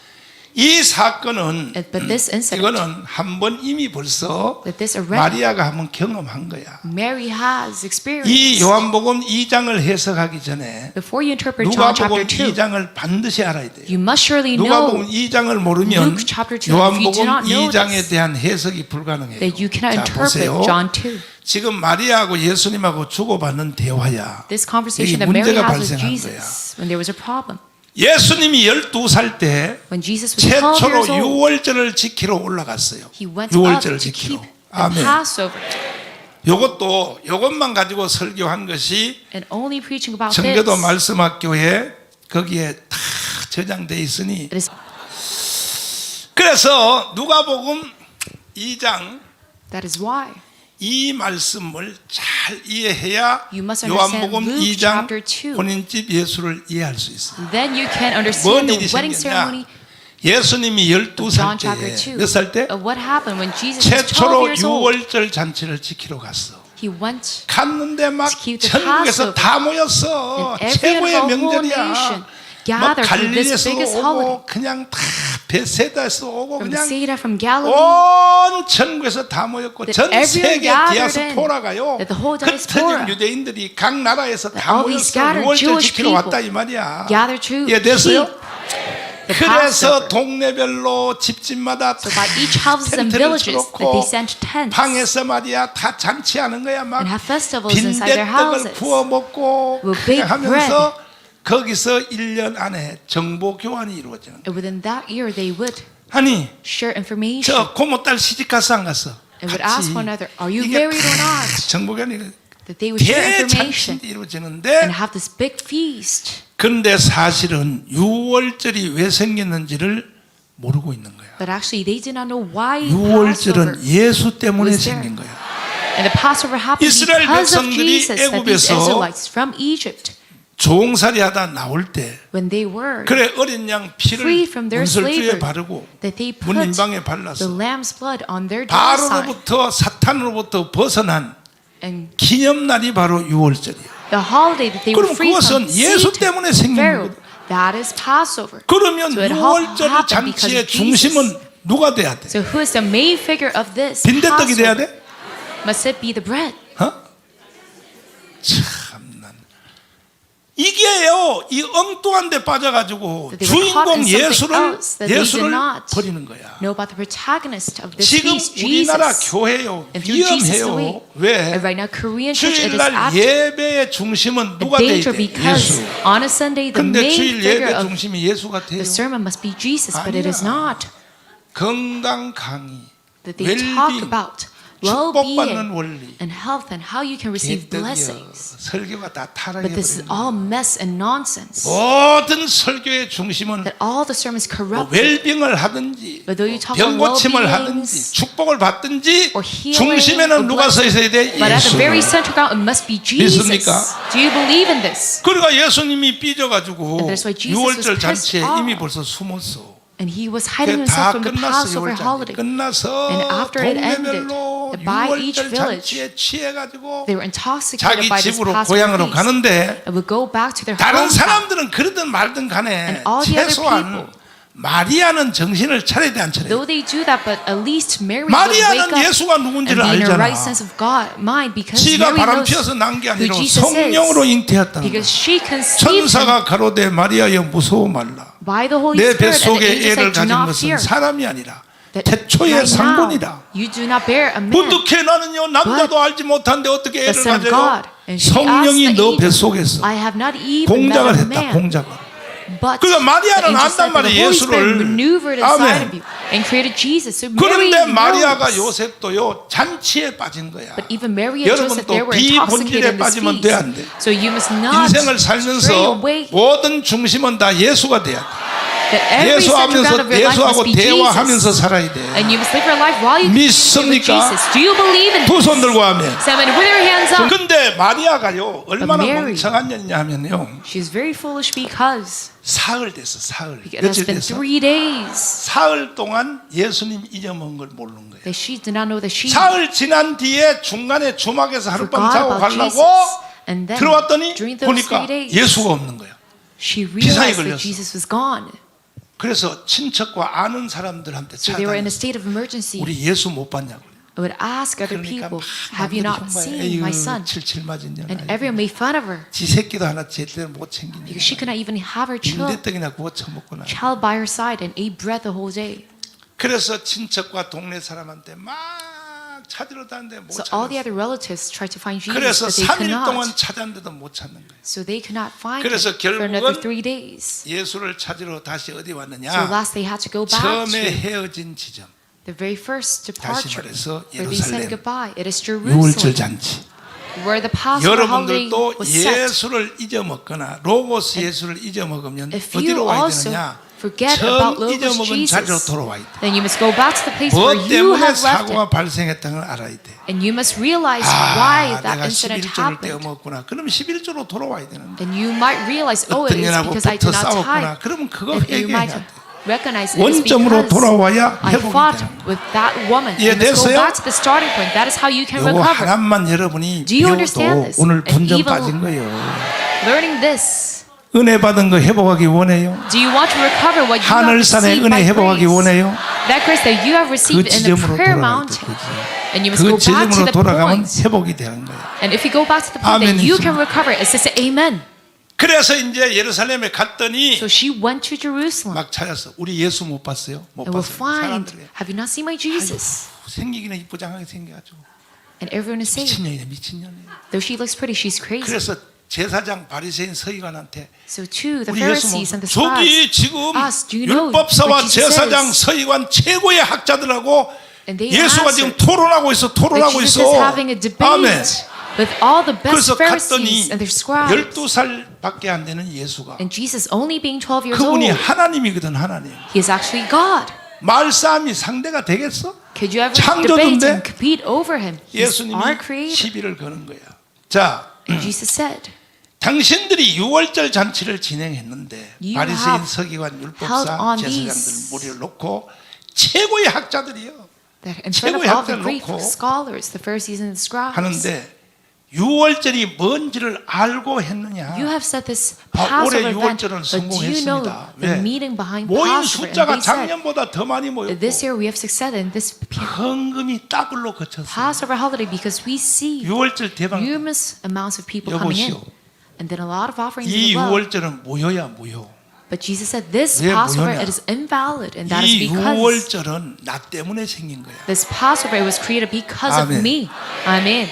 이 사건은 But this incident, 이거는 한 번 이미 벌써 that this already 마리아가 한번 경험한 거야. Mary has 이 experienced. 요한복음 2장을 해석하기 전에 Before you interpret John chapter 누가복음 2, 2장을 반드시 알아야 돼요. you must surely 누가복음 know 2장을 모르면 Luke chapter 2, if you do 요한복음 not know 2장에 this, 대한 해석이 불가능해요. that you cannot 자, interpret 보세요. John 2. 지금 마리아하고 예수님하고 주고받는 대화야. This conversation 여기 that Mary 문제가 has with 발생한 Jesus when there was a problem. 예수님이 12살 때 When Jesus was 12 최초로 years old, 유월절을 지키러 올라갔어요. he went up 유월절을 to 지키러. keep the 아멘. Passover. 요것만 가지고 설교한 것이 And only preaching about 청교도 this. 말씀학교에 거기에 다 저장돼 있으니 It is, 그래서 누가복음 2장 that is why 이 말씀을 잘 이해해야 you must understand 요한복음 Luke 2장 chapter 2. 혼인집 예수를 이해할 수 있어요. Then you can 뭔 understand the 일이 wedding 생겼냐? ceremony 예수님이 of 12살 John chapter 때 2. 몇 살 때? What happened when Jesus was 12 최초로 years old? 유월절 잔치를 지키러 갔어. He went 갔는데 막 to keep the 전국에서 Passover. 다 모였어. And everyone 최고의 of the whole 명절이야. nation 막 gathered for this 갈릴리에서 biggest 오고 holiday. 그냥 다 베세다에서 오고 From 그냥 Bethsaida, from Galilee, 온 전국에서 다 모였고 that 전 everyone 세계 gathered in, 디아스포라가요. that the whole 흩어진 diaspora, 유대인들이 각 나라에서 that 다 all these 모였어. scattered 6월절 Jewish 지키러 people 왔다 이 말이야. gathered to 이해됐어요? keep the 그래서 Passover. 동네별로 집집마다 So by each houses and 텐트를 villages that 쳐놓고 they sent tents 방에서 말이야 다 잔치하는 거야. 막 and have festivals inside their 빈대떡을 houses. 구워 먹고 With big 하면서 거기서 1년 안에 정보 교환이 이루어지는 거야. And within that year, they would 아니 share information 저 고모딸 시집 갔어 안 갔어? and would ask one another, "Are you 이게 married or not?" 정보 교환이 That they would share 대잔치 information 이루어지는데 and have this big feast. 그런데 사실은 6월절이 왜 생겼는지를 모르고 있는 거야. But actually, they did not know why 6월절은 Passover. 예수 때문에 was there. 생긴 거야. And the Passover happened 이스라엘 because of 백성들이 Jesus. That these 애굽에서 Israelites from Egypt, 종살이 하다 나올 때 when they were 그래 어린 양 피를 free from their 문설주에 slavery, 바르고 that they 문 put 인방에 the 발랐어. lamb's blood on their door sign. 바로로부터 사탄으로부터 벗어난 And 기념날이 바로 6월절이야. the holiday that they were 그럼 free from 그것은 예수 Satan, 때문에 생긴 Pharaoh, 거거든. that is Passover. 그러면 So it all 6월절 happened because 잔치의 of Jesus. 중심은 누가 돼야 돼? So who is the main figure of this 빈대떡이 돼야 Passover? 돼? Must it be the bread? 어? 참난 이게요 이 엉뚱한 데 빠져가지고 That they were caught in 주인공 something else that they did 예수를 not 버리는 거야. know about the protagonist of this 지금 feast, 우리나라 Jesus. 교회요 And through Jesus' 위험해요. way. 왜? And right now, Korean church, it is 주일날 at 예배의 중심은 a 누가 돼야 danger 돼? because 예수. on a Sunday, the 근데 main 주일 figure 예배 of 중심이 예수가 돼요. the sermon must be Jesus, but it is 아니야. not. 건강 강의, That they talk 웰빙, about 축복받는 well-being 원리, and health and how you can receive 개떡이요. blessings. 설교가 다 But this is 타락해버리는 all mess and nonsense. 모든 설교의 중심은 That all the sermons 뭐 corrupt. 웰빙을 하든지 Whether you talk 병 about 고침을 well-beings 하든지 축복을 받든지 or healing 중심에는 or 누가 서 있어야 돼? But at the 예수. very center ground, it must be Jesus. 믿습니까? Do you believe in this? 그러니까 예수님이 삐져가지고 And that's why Jesus was 6월절 잔치에 pissed off. 이미 벌써 숨었어. And he was hiding 다 himself from the 끝났어. Passover 6월절 holiday. 끝나서 And after it ended, 동네별로 by each 6월절 village, 잔치에 취해가지고 They were intoxicated 자기 by this 집으로 Passover 고향으로 feast 가는데 and would go back to their 다른 hometown. 사람들은 그러든 말든 간에 And all the other 최소한 people, 마리아는 정신을 차려야 돼 안 차려야 돼? though they do that, but at least Mary would wake 마리아는 up 예수가 and 누군지를 be in a 알잖아. right sense of God mind because 지가 Mary 바람 knows 피워서 난 게 who 아니라 Jesus 성령으로 is. 잉태했다는 거야. Because she conceived him 천사가 가로되 마리아여 무서워 말라. by the Holy 내 Spirit, and the 뱃속에 angel 애를 said, "Do 가진 not 것은 fear." 사람이 아니라 That 태초의 right now, 상본이라. you do not bear a man, 어떻게 나는요 남자도 알지 못한데 어떻게 the 애를 Son of 가져요? God. And she asked 성령이 the 너 angel, 뱃속에서 I have not even met 공작을 a 했다. man. 공작을. But 그러니까 마리아는 the angel 안단 said that 말이에요, the Holy Spirit 예수를. maneuvered 아멘. inside of you and created Jesus. So Mary 그런데 마리아가 knows. 요셉도요 잔치에 빠진 거야. But even Mary and 여러분 Joseph, 또 they were 비본질에 intoxicated in this 빠지면 돼, 안 돼? feast. So you must not 인생을 stray 살면서 away. 모든 중심은 다 예수가 돼야 돼. That every center ground of your life must 예수하고 be 대화하면서 Jesus. 살아야 돼. And you must live your life while you communicate with 믿습니까? Jesus. Do you believe in 두 this? 손 들고 하면. Seven, with your hands up. 근데 마리아가요 얼마나 Mary. 멍청한 년이냐 하면요 She's very foolish because 사흘 됐어. 사흘. it has 며칠 been 됐어? 3 days 사흘 동안 예수님 잊어먹은 걸 모르는 거예요. that she did not know that she 사흘 지난 뒤에 중간에 주막에서 하룻밤 forgot 자고 about Jesus. 가려고 And then 들어왔더니 during those 보니까 3 days, 예수가 없는 거야. she 비상이 realized 걸렸어. that Jesus was gone. 그래서 친척과 아는 사람들한테 So they were in a 찾아다녔어. state of emergency. 우리 예수 못 봤냐고. I would ask other 그러니까 people, 막 have you 남들이 not 정말 seen my son? 칠칠 맞은 년. And everyone made fun of her 지 새끼도 하나 제대로 못 챙기니. because she could not even have her 빈대떡이나 구워 처먹구나. child by her side and ate bread the whole day. 그래서 친척과 동네 사람한테 막 찾으러 다니는데 못 So all the 찾았어. other relatives tried to find Jesus, 그래서 but they could 3일 동안 not. 찾았는데도 못 찾는 거예요. So they could not find him 그래서 for another 결국은 3 days. 예수를 찾으러 다시 어디 So 왔느냐? last they had to go back 처음에 to 헤어진 지점. the very first 다시 departure 말해서 where they said 예루살렘. goodbye. It is 유월절 Jerusalem 잔치. where the Passover holiday 여러분들도 was set. 예수를 잊어먹거나 로고스 예수를 잊어먹으면 If you 어디로 와야 also 되느냐? forget about 처음 Logos 잊어먹은 자리로 Jesus, 돌아와야 돼. then you must go back to the place where 뭐 you 때문에 have left 사고가 it. 발생했다는 걸 알아야 돼. And you must realize why that 내가 incident 11조를 happened. 떼어먹었구나. 그럼 11조로 돌아와야 되는데. And you might realize, oh, it 어떤 is 년하고 because I 붙어 did not 싸웠구나. tithe. 그러면 그거 And you 회개해야 might 돼. recognize it is 원점으로 because 돌아와야 I 회복이 fought 되는 거야. with that woman. You must go 이해됐어요? back to the starting point. That is how you can 요거 recover. 하나만 여러분이 Do you understand 배워도 this? 오늘 And 분점 even 빠진 거예요. Learning this. 은혜 받은 거 회복하기 원해요. Do you want to recover what you have 하늘산의 received 은혜 by 회복하기 grace? 원해요. That grace that you have 그 received in the 지점으로 prayer 돌아가야 돼. mountain. 그 And you must go back to 지점으로 the 돌아가면 point. 회복이 되는 거예요. And if you go back to the point that you 아멘이죠. can recover, it's just amen. 그래서 이제 예루살렘에 갔더니 So she went to Jerusalem 막 찾았어. 우리 예수 못 봤어요? 못 and will 봤어요. find, 사람들이 have you not seen my Jesus? 생기기는 이쁘장하게 생겨가지고 And everyone is saying, 미친년이네 미친년이네. though she looks pretty, she's crazy. 그래서 제사장 바리새인 서기관한테 So too, the 우리 예수 Pharisees and the 저기 scribes, 지금 asked, do you know 율법사와 what Jesus 제사장 says? 서기관 최고의 학자들하고 And they 예수가 answered 지금 토론하고 있어 that 토론하고 Jesus 있어. is having a debate 아멘. with all the best 그래서 갔더니 Pharisees and their scribes. 12살밖에 안 되는 예수가 And Jesus, only being 12 years old, 그분이 하나님이거든 하나님. he is actually God. 말싸움이 상대가 되겠어? Could you ever 창조주인데? debate and compete over him? He's 예수님이 our creator. 시비를 거는 거야. 자, And Jesus said, 당신들이 유월절 잔치를 진행했는데 You 바리새인, have 서기관, held 율법사, on 제사장들 these. 무리를 놓고 최고의 학자들이요 that in front of 최고의 all the 학자를 great 놓고 scholars, the Pharisees and the scribes, 하는데 유월절이 뭔지를 알고 했느냐? you have said this 올해 Passover event, 유월절은 but do you know 성공했습니다. the 왜? meaning behind 모인 Passover? And 숫자가 they said, 작년보다 더 많이 모였고 this year we have succeeded in this 헌금이 따블로 거쳤어요. Passover holiday because we see 유월절 대박. numerous amounts of people coming in. 여보시오. And then a lot of offerings 이 as well. 유월절은 무효야 무효. But Jesus said this 왜 Passover 무효냐? it is invalid, and that is 이 because 유월절은 나 때문에 생긴 거야. this Passover was created because of 아멘. me. Amen.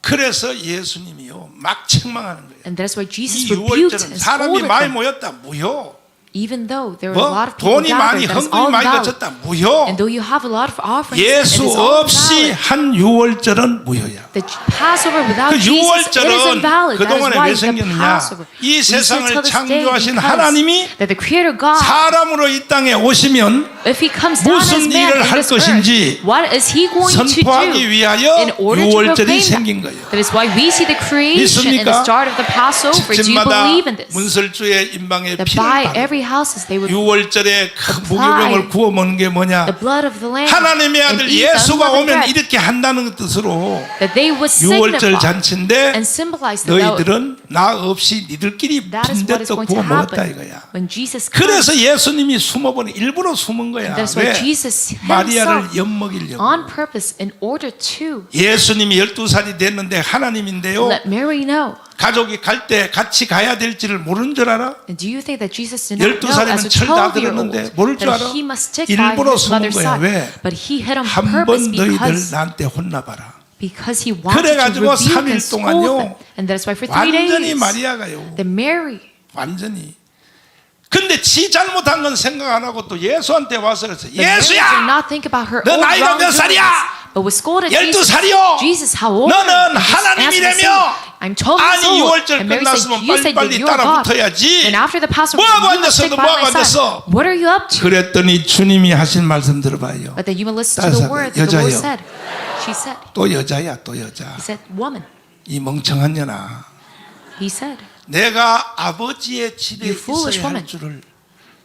그래서 예수님이요 막 책망하는 거예요. And that's why Jesus 이 rebuked 유월절은 and 사람이 scolded 많이 them. 모였다 무효. Even though there were a 뭐 lot of people 돈이 많이 gathered, that is 헌금이 all 많이 valid. 거쳤다 무효. And though you have a lot of offerings, it 예수 is all 없이 valid. 한 유월절은 무효야. The Passover without 그 Jesus, it is 유월절은 invalid. That is 그동안에 why 왜 the 생겼느냐? Passover. 이 We still 세상을 till this day 창조하신 because 하나님이 that the Creator God, 사람으로 이 땅에 오시면 if He comes down as 무슨 man 일을 in 할 this 것인지 earth, what is He going to 선포하기 do 위하여 in order to 유월절이 proclaim 생긴 that? 거예요. That is why we see the creation and the 믿습니까? start of the Passover. Do you 집집마다 believe in this? 문설주의 인방의 That 피를 by 바르고 every houses they would 유월절에 그 무교병을 구워 먹는 게 뭐냐? the blood of the lamb 하나님의 and 아들 eat the 예수가 unleavened 오면 bread, 이렇게 한다는 뜻으로 that they would 유월절 signify 잔치인데 and symbolize that 너희들은 나 없이 니들끼리 that is what is 빈대떡 going to 구워 먹었다 happen 이거야. when Jesus comes. 그래서 예수님이 숨어버린 일부러 숨은 거야. That's why 왜? Jesus 마리아를 himself 엿먹이려고. on purpose in order to 예수님이 12살이 됐는데 하나님인데요. let Mary know. 가족이 갈 때 같이 가야 될지를 모르는 줄 알아? And do you think that Jesus did not know 12살이면 as a 철 다 12-year-old 들었는데 모를 줄 that 알아? he must stick by 일부러 his 숨은 mother's 거야. side? 왜? But he hid on 한 purpose 번 너희들 because 나한테 혼나봐라. he wanted to 그래가지고 rebuke 3일 and scold 동안요, them. And that's why for 3 완전히 days 마리아가요. that Mary, 완전히. 근데 지 잘못한 건 생각 안 하고 또 예수한테 와서 그랬어. but Mary did 예수야! not think about her 너 own 나이가 몇 wrongdoings, 살이야? but was scolded 12 Jesus. 살이요. Jesus, how old are 너는 you? And Jesus answered the 하나님이라며 same. I'm totally 아니 sold. 6월절 And Mary said, 끝났으면 you said that 빨리빨리 you're God. 따라붙어야지. And after the Passover, 뭐하고 you must 앉았어? stick 너 by 뭐하고 my side. 앉았어? What are you up to? 그랬더니 주님이 하신 말씀 들어봐요. But then you will listen to the 따라서 word that the Lord 여자요. said. She said, 또 여자야 또 여자. he said, woman. 이 멍청한 년아. He said, 내가 아버지의 집에 You foolish 있어야 할 woman. 줄을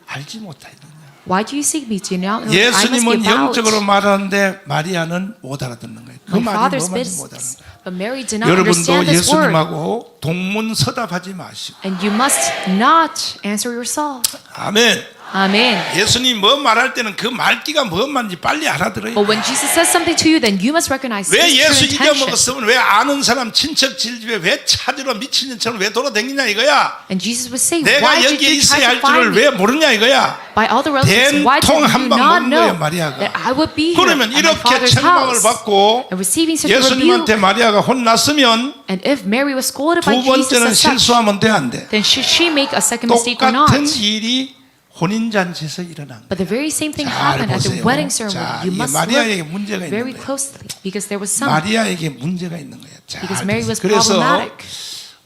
알지 못하였느냐. why do you seek me? Do you not know that I must 예수님은 give out 영적으로 말하는데 마리아는 못 알아듣는 거예요. 그 my 말이 father's 뭐 말인지 못 알아듣는 business? 거예요. But Mary did not 여러분도 understand this word. 예수님하고 동문서답하지 마시고. And you must not answer yourself. 아멘. Amen. 예수님 뭐 말할 때는 그 말귀가 뭔 말인지 빨리 알아들어요. But when Jesus says something to you, then you must recognize 왜 his 예수 true intention. 잊어먹었으면 왜 아는 사람 친척 질집에 왜 찾으러 미친년처럼 왜 돌아다니냐 이거야. And Jesus would say, 내가 why did 여기에 you try 있어야 to 할 find 줄을 me? 왜 모르냐 이거야. By all the relatives, why did 된통 you 한 방 not 먹은 know 거예요, 마리아가. that I would be here 그러면 at my 이렇게 father's 책망을 house? 받고 And receiving such a 예수님한테 rebuke, 마리아가 혼났으면 and if Mary was scolded 두 by Jesus 번째는 as such, 실수하면 돼 안 돼? then should she make a second mistake or not? 똑같은 일이 혼인잔치에서 일어난 거예요. But the very same thing 잘 happened at the 보세요. wedding ceremony. 자, You 이게 must 마리아에게 look 문제가 있는 very 거예요. closely because there was some. 마리아에게 문제가 있는 거예요. 자, Because Mary was 그래서 problematic.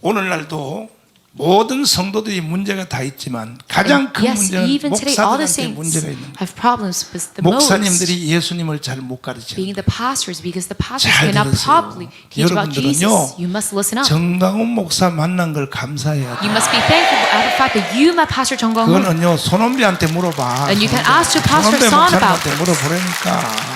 오늘날도 모든 성도들이 문제가 다 있지만 가장 큰 Yes, 문제는 even today, all the 목사들한테 saints 문제가 있는 거예요. have problems with the most 목사님들이 예수님을 잘 못 가르쳐요. being the pastors because the pastors 잘 cannot 들으세요. properly teach about Jesus. 여러분들은요, You must listen up. 정강훈 목사 만난 걸 감사해야 돼요. You must be thankful for the fact that you met Pastor Jung Gong Hoon. 그거는요 손원비한테 물어봐. And you can ask to Pastor 손원배 Son about 목사님한테 물어보라니까.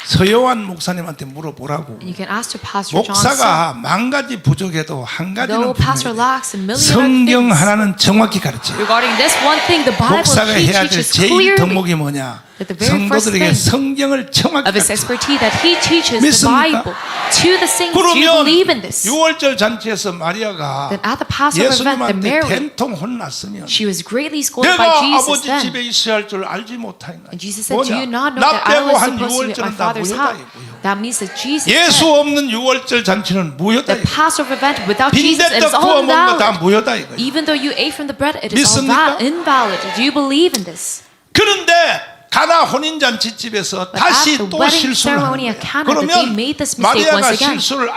서요한 목사님한테 물어보라고. And you can ask to Pastor John Son. 목사가 만 가지 부족해도 한 가지는 Though Pastor 분명해요. lacks a million other 성경 things, 하나는 정확히 가르쳐요. regarding this one thing, the Bible 목사가 he 해야 될 teaches 제일 clearly 덕목이 뭐냐? that the very first 성도들에게 thing 성경을 정확히 of his 가르쳐요. expertise that he teaches the 믿습니까? Bible to the saints. Do you 그러면 believe in this? 6월절 잔치에서 마리아가 Then at the Passover event, the 예수님한테 Mary, 된통 혼났으면 she was greatly scolded by 내가 Jesus 아버지 then. 집에 있어야 할 줄 알지 못하는 And Jesus said, do you not 뭐냐? know 나 that I 빼고 was 한 supposed to be at my 6월절은 다 father's 무효다 house? 이거예요. That means that Jesus 예수 said, 없는 6월절 잔치는 무효다 the 이거예요. Passover event without Jesus, it is 빈대떡 all 구워 먹는 거 다 invalid. 무효다 이거예요. Even though you ate from the bread, it is all 믿습니까? invalid. Do you believe in this? 그런데 가나 혼인잔치 집에서 But 다시 at the 또 wedding 실수를 하는 ceremony 거예요. at Cana, that they 그러면 made this mistake 마리아가 once again. 실수를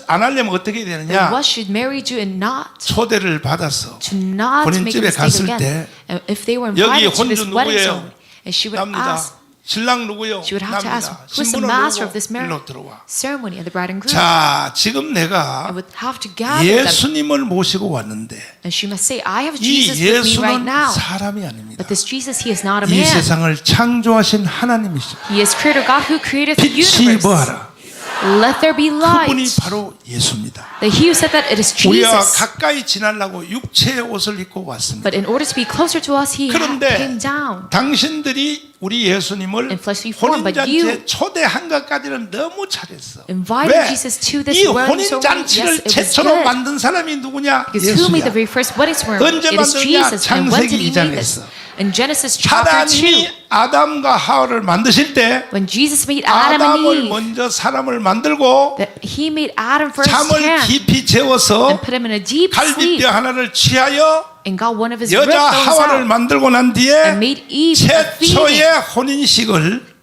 안 하려면 어떻게 Then 되느냐? what should Mary do and not 초대를 받아서 to not make a 혼인집에 mistake 갔을 again? 때 And if they were 여기 invited to this 혼주 wedding 누구예요? ceremony, and she would 납니다. ask, 신랑 누구요? she would have to ask, 납니다. who's the 신부는 master 누구고? of this marriage 일로 들어와. ceremony and the bride and groom? 자, 지금 I 내가 would have to gather them. 예수님을 모시고 왔는데 And she must say, I have 이 Jesus with me right 예수는 now. 사람이 아닙니다. But this Jesus, he is not a 이 man. 세상을 창조하신 하나님이시죠. He is creator God who created the 빛이 universe. 뭐하라? Let there be 그분이 light. 바로 예수입니다. That he who said that it is 우리와 Jesus. 가까이 지나려고 육체의 옷을 입고 왔습니다. But in order to be closer to us, he 그런데 came down. 당신들이 우리 예수님을 In fleshly form, but 혼인잔치에 you 초대한 것까지는 너무 잘했어. invited 왜? Jesus to this 이 wedding ceremony. 혼인잔치를 Yes, it was 최초로 good. 만든 사람이 누구냐? Because who made the 예수야. very first wedding ceremony? 언제 It is 만드냐? Jesus. And when did he 창세기 make this? 2장에서. In Genesis chapter 2, 하나님이 아담과 하와를 만드실 때 when Jesus made Adam and 아담을 Eve, 먼저 사람을 만들고 that he made Adam first 잠을 hand 깊이 재워서 and put him in a deep sleep 갈비뼈 하나를 취하여 and got one of his rib 여자 bones 하와를 out 만들고 난 and 뒤에 made Eve a feeding 최초의 혼인식을